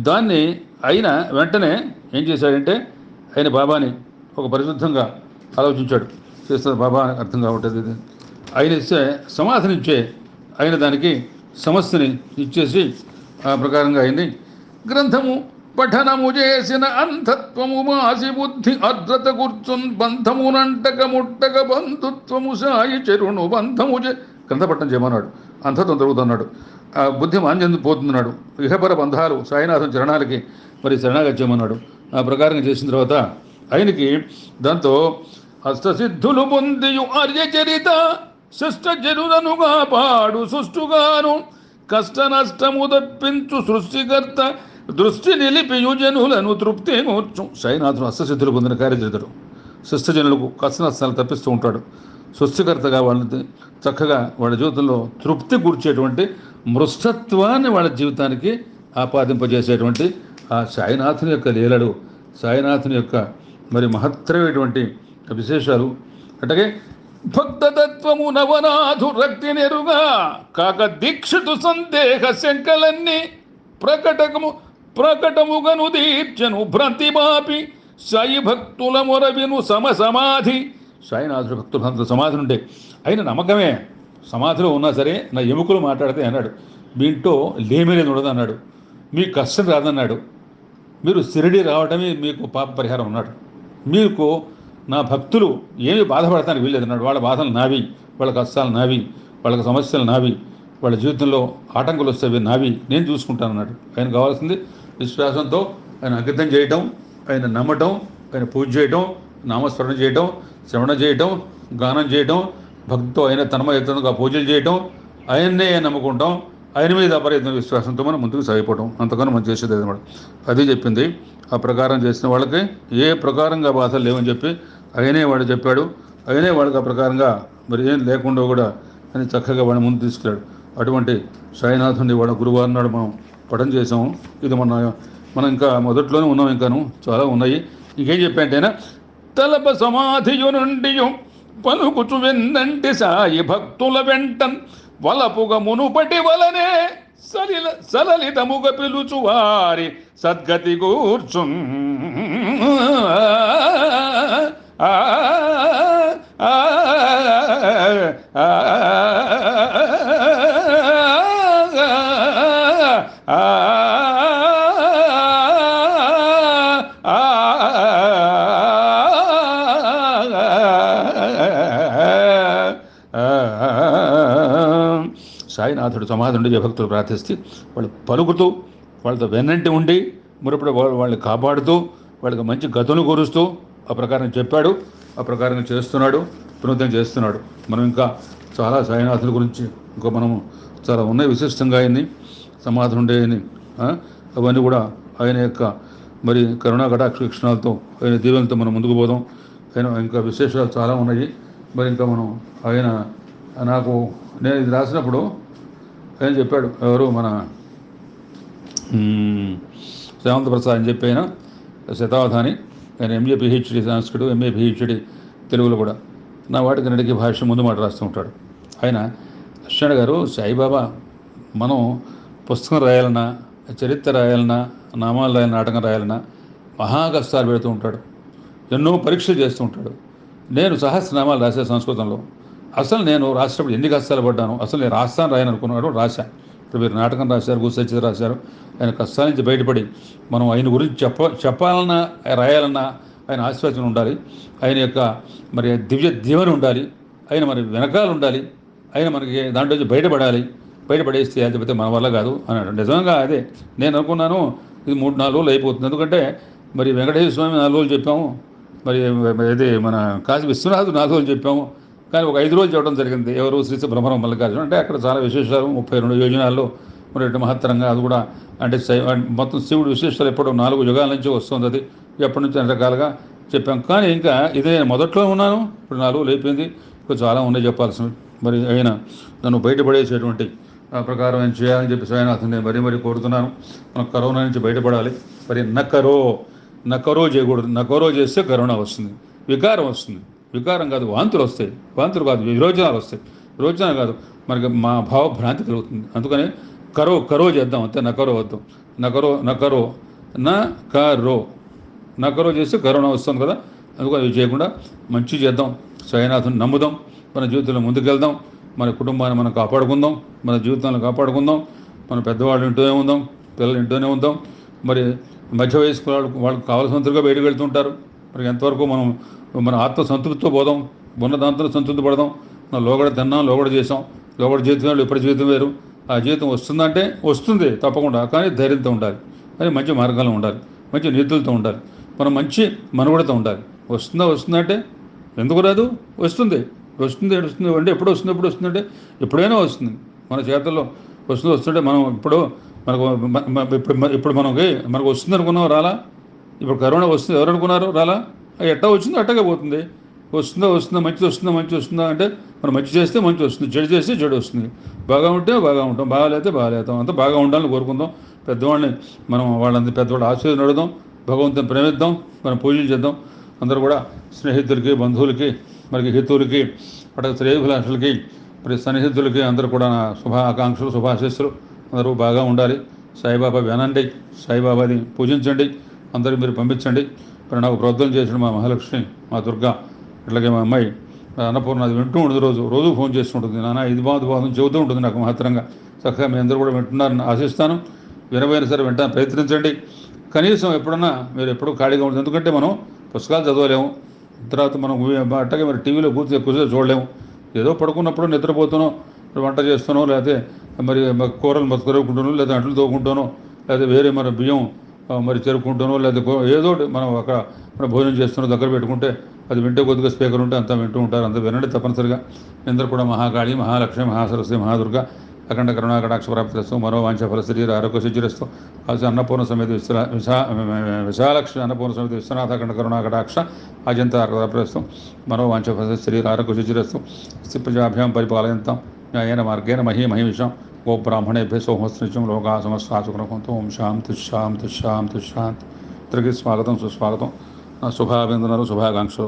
దాన్ని ఆయన వెంటనే ఏం చేశాడంటే ఆయన బాబాని ఒక పరిశుద్ధంగా ఆలోచించాడు. చేస్తే బాబా అర్థం కావట్లేదు, ఆయన ఇస్తే సమాధానించే ఆయన దానికి సమస్యని ఇచ్చేసి ఆ ప్రకారంగా ఆయన్ని గ్రంథము పఠనము చేసిన అంధత్వము మాసి బుద్ధి అర్ధత కూర్చున్ బంధమునంటక ముట్టక బంధుత్వము సాయి చెరును బంధము గ్రంథ పట్టణం చేయమన్నాడు. అంధత్వం దొరుకుతున్నాడు, ఆ బుద్ధి మాంద్యం పోతున్నాడు. ఇహపర బంధాలు సాయినాథం చరణాలకి మరి శరణాగతి చేయమన్నాడు. ఆ ప్రకారంగా చేసిన తర్వాత ఆయనకి దాంతో అష్టసిద్ధులు పొందియు ఆర్యచరిత శిష్ట జనులనుగా పాడు సుష్టుగాను కష్ట నష్టము తప్పించు సృష్టికర్త దృష్టి నిలిపియు జనులను తృప్తి కూర్చు. సాయినాథుడు అష్టసిద్ధులు పొందిన కార్యచరితడు. శిష్టజనులకు కష్ట నష్టాలు తప్పిస్తూ ఉంటాడు. సృష్టికర్తగా వాళ్ళని చక్కగా వాళ్ళ జీవితంలో తృప్తి కూర్చేటువంటి మృష్టత్వాన్ని వాళ్ళ జీవితానికి ఆపాదింపజేసేటువంటి ఆ సాయినాథుని యొక్క లీలలు, సాయినాథుని యొక్క మరి మహత్తరమైనటువంటి విశేషాలు. అట్లాగే భక్తతత్వము నవనాథు రక్తి నెరుగా కాక దీక్షితు సందేహ శంకలన్నీ ప్రకటముగను దీర్చను భ్రాంతి మాపి సాయి భక్తుల మొరవిను సమాధి. సాయినాథుడు భక్తులు సమాధి ఉంటే ఆయన నమ్మకమే. సమాధిలో ఉన్నా సరే నా ఎముకలు మాట్లాడితే అన్నాడు, మీ ఇంట్లో లేమినేది ఉండదు అన్నాడు, మీకు కష్టం రాదన్నాడు, మీరు షిరిడి రావడమే మీకు పాప పరిహారం అన్నాడు, మీకు నా భక్తులు ఏమి బాధపడటానికి వీల్లేదు అన్నాడు. వాళ్ళ బాధలు నావి, వాళ్ళ కష్టాలు నావి, వాళ్ళకి సమస్యలు నావి, వాళ్ళ జీవితంలో ఆటంకులు వస్తాయి నావి, నేను చూసుకుంటాను అన్నాడు. ఆయన కావాల్సింది విశ్వాసంతో ఆయన అంకితం చేయటం, ఆయన నమ్మటం, ఆయన పూజ చేయటం, నామస్మరణ చేయటం, శ్రవణ చేయటం, గానం చేయటం, భక్తితో ఆయన తన్మయత్వంగా పూజలు చేయటం, ఆయన్నే నమ్ముకుంటాం, ఆయన మీద అపరిమిత విశ్వాసంతో మనం ముందుకు సాగిపోవటం, అంతకన్నా మనం చేసేది అనమాట. అది చెప్పింది. ఆ ప్రకారం చేసిన వాళ్ళకి ఏ ప్రకారంగా బాధలు లేవని చెప్పి ఆయనే వాడు చెప్పాడు. ఆయనే వాళ్ళకి ఆ ప్రకారంగా మరి ఏం లేకుండా కూడా అని చక్కగా వాడిని ముందు తీసుకెళ్ళాడు. అటువంటి సాయినాథుని వాళ్ళ గురువారం నాడు మనం పఠనం చేసాము. ఇది మనం ఇంకా మొదట్లోనే ఉన్నాం, ఇంకాను చాలా ఉన్నాయి. ఇంకేం చెప్పంటేనా తలప సమాధియు నుండి పలుకుచు వెన్నంటి సాయి భక్తుల వెంటన్ వలపుగ మునుపటి వలనే సలలితముగ పిలుచు వారి సద్గతి కూర్చు. సాయినాథుడు సమాధి ఉండి భక్తులు ప్రార్థిస్తే వాళ్ళు పలుకుతూ వాళ్ళతో వెన్నంటి ఉండి మరొప్పుడు వాళ్ళని కాపాడుతూ వాళ్ళకి మంచి గతులు కూరుస్తూ ఆ ప్రకారం చెప్పాడు. ఆ ప్రకారంగా చేస్తున్నాడు, పునరుద్ధరణ చేస్తున్నాడు. మనం ఇంకా చాలా సాయినాథుల గురించి ఇంకా మనము చాలా ఉన్నాయి విశిష్టంగా ఆయన్ని సమాధి ఉండేయని అవన్నీ కూడా ఆయన యొక్క మరి కరుణా కటాక్ష వీక్షణాలతో ఆయన దీవెనతో మనం ముందుకు పోదాం. ఆయన ఇంకా విశేషాలు చాలా ఉన్నాయి. మరి ఇంకా మనం ఆయన నాకు నేను ఇది రాసినప్పుడు ఆయన చెప్పాడు, ఎవరు మన శ్యామంత ప్రసాద్ అని చెప్పి ఆయన శతావధాని, ఆయన ఎంఏ పిహెచ్డి సంస్కృతం, ఎంఏ పిహెచ్డి తెలుగులో కూడా నా వాటికి నడికి భాష ముందు మాట రాస్తూ ఉంటాడు. ఆయన అశ్వణ గారు సాయిబాబా మనం పుస్తకం రాయాలన్నా, చరిత్ర రాయాలన్నా, నామాలు రాయాలన్నా, నాటకం రాయాలన్నా మహా కష్టాలు పెడుతూ ఉంటాడు, ఎన్నో పరీక్షలు చేస్తూ ఉంటాడు. నేను సహస్రనామాలు రాసే సంస్కృతంలో. అసలు నేను రాసేటప్పుడు ఎన్ని కష్టాలు పడ్డాను, అసలు నేను రాస్తాను రాయను అనుకున్నాడు, రాశాను. ఇప్పుడు మీరు నాటకం రాశారు, గుసచ్చిత రాశారు. ఆయన కష్టాల నుంచి బయటపడి మనం ఆయన గురించి చెప్పాలన్నా రాయాలన్నా ఆయన ఆశీర్వచనం ఉండాలి, ఆయన యొక్క మరి దివ్య దీవెన ఉండాలి, ఆయన మరి వెనకాల ఉండాలి, ఆయన మనకి దాంట్లో బయటపడాలి. బయటపడేస్తే లేకపోతే మన వల్ల కాదు అన్నాడు. నిజంగా అదే నేను అనుకున్నాను. ఇది 3-4 రోజులు అయిపోతుంది. ఎందుకంటే మరి వెంకటేశ్వర స్వామి 4 రోజులు చెప్పాము, మరి ఇది మన కాశీ విశ్వనాథుడు 4 రోజులు చెప్పాము, కానీ ఒక 5 రోజులు చెప్పడం జరిగింది. ఎవరు శ్రీ బ్రహ్మరం మల్లికార్జున అంటే అక్కడ చాలా విశేషాలు 32 యోజనాల్లో మరి మహత్తరంగా అది కూడా అంటే మొత్తం శివుడు విశేషాలు ఎప్పుడో 4 యుగాల నుంచి వస్తుంది. అది ఎప్పటి నుంచి రకాలుగా చెప్పాం. కానీ ఇంకా ఇదే మొదట్లో ఉన్నాను, ఇప్పుడు 4 అయిపోయింది, ఇంకా చాలా ఉన్నాయి చెప్పాల్సినవి. మరి అయినా నన్ను బయటపడేసేటువంటి ఆ ప్రకారం ఏం చేయాలని చెప్పి స్వయనాథుని మరీ కోరుతున్నాను. మనం కరోనా నుంచి బయటపడాలి. మరి నకరో చేయకూడదు. నకరో చేస్తే కరోనా వస్తుంది, వికారం వస్తుంది. వికారం కాదు, వాంతులు వస్తాయి. వాంతులు కాదు, విరోచనాలు వస్తాయి. విరోచనాలు కాదు, మనకి మా భావభ్రాంతి కలుగుతుంది. అందుకని కరో చేద్దాం అంతే, నకరో వద్దాం. నకరో నకరో చేస్తే కరోనా వస్తుంది కదా. అందుకని అవి చేయకుండా మంచి చేద్దాం. స్వయనాథుని నమ్ముదాం, మన జీవితంలో ముందుకెళ్దాం, మన కుటుంబాన్ని మనం కాపాడుకుందాం, మన జీవితాలను కాపాడుకుందాం. మన పెద్దవాళ్ళు ఇంటూనే ఉందాం, పిల్లలు ఇంటూనే ఉందాం. మరి మధ్య వయస్కు వాళ్ళకి కావాల్సినంతగా బయటకు వెళ్తుంటారు. మరి ఎంతవరకు మన ఆత్మ సంతృప్తితో పోదాం, ఉన్న దాంతో సంతృప్తి పడదాం. మనం లోగడ తిన్నాం, లోగడ చేసాం, లోగడ జీవితం వేరు, ఇప్పటి జీవితం వేరు. ఆ జీవితం వస్తుందంటే వస్తుంది తప్పకుండా, కానీ ధైర్యంతో ఉండాలి, కానీ మంచి మార్గాల్లో ఉండాలి, మంచి నీతులతో ఉండాలి, మనం మంచి మనుగడతో ఉండాలి. వస్తుందంటే ఎందుకు రాదు? వస్తుంది అంటే ఎప్పుడు వస్తుందంటే ఎప్పుడైనా వస్తుంది. మన చేతుల్లో వస్తుంటే మనం ఇప్పుడు మనకు వస్తుంది అనుకున్నాం, రాలా. ఇప్పుడు కరోనా వస్తుంది, ఎవరు అనుకున్నారు? రాలా. ఎట్టా వచ్చిందో అట్టగా పోతుంది. వస్తుందా మంచి వస్తుందా అంటే మనం మంచి చేస్తే మంచి వస్తుంది, చెడు చేస్తే చెడు వస్తుంది. బాగా ఉంటే బాగా ఉంటాం, బాగాలేతే బాగాలేతాం. అంతా బాగా ఉండాలని కోరుకుందాం. పెద్దవాళ్ళని మనం వాళ్ళందరూ పెద్దవాళ్ళు ఆశీర్వాదం అడుగుదాం, భగవంతుని ప్రేమిద్దాం, మనం పూజలు చేద్దాం. అందరూ కూడా స్నేహితులకి, బంధువులకి, మరి హితువులకి, అటు శ్రేయభిలాషులకి, మరి సన్నిహితులకి అందరూ కూడా నా శుభాకాంక్షలు, శుభాశీస్సులు. అందరూ బాగా ఉండాలి. సాయిబాబా వినండి, సాయిబాబాని పూజించండి, అందరూ మీరు పంపించండి. మరి నాకు ప్రార్థన చేసిన మా మహాలక్ష్మి, మా దుర్గా, అట్లాగే మా అమ్మాయి అన్నపూర్ణ అది వింటూ ఉంటుంది, రోజు ఫోన్ చేస్తుంటుంది. నాన్న ఇది బాగుంది చెబుతూ ఉంటుంది నాకు మహత్తరంగా. చక్కగా మీ అందరూ కూడా వింటున్నారని ఆశిస్తాను. వినబోయినా సరే వింటాను, ప్రయత్నించండి. కనీసం ఎప్పుడన్నా మీరు ఎప్పుడూ ఖాళీగా ఉంటుంది. ఎందుకంటే మనం పుస్తకాలు చదవలేము, తర్వాత మనం అట్టగే మరి టీవీలో ఎక్కువసేపు చూడలేము. ఏదో పడుకున్నప్పుడు నిద్రపోతానో, వంట చేస్తానో, లేకపోతే మరి కూరలు మతుకురుకుంటానో, లేదా అంట్లు తోకుంటానో, లేదా వేరే మన బియ్యం మరి చెరుకుంటానో, లేదా ఏదో మనం మన భోజనం చేస్తానో దగ్గర పెట్టుకుంటే అది వింటే కొద్దిగా స్పీకర్ ఉంటే అంతా వింటూ ఉంటారు. అంతా వినండి తప్పనిసరిగా. అందరూ కూడా మహాకాళి, మహాలక్ష్మి, మహాసరస్వతి, మహాదుర్గ అఖండ కరుణాకటాక్ష ప్రాప్తిరస్తు, మరో వాంఛ ఫలశరీర ఆరోగ్య సిద్ధిరస్తు. కాల్సి అన్నపూర్ణ సమేత విశాలక్ష్మి, అన్నపూర్ణ సమేత విశ్వనాథ అఖండ కరుణాకటాక్ష అజంత ప్రాప్తిరస్తు, మరో వాంఛ ఫలశరీర ఆరోగ్య సిద్ధిరస్తు. ప్రజాభ్యాం పరిపాలయంతాం న్యాయేన మార్గేణ మహీమిషాం గోబ్రాహ్మణేభ్య సోమస్నిత్యం లోకా సమస్తాసుకునకుంతో. ఓం శాంతి. తిరిగి స్వాగతం, సుస్వాగతం. శుభాభినందనలు, శుభాకాంక్షలు.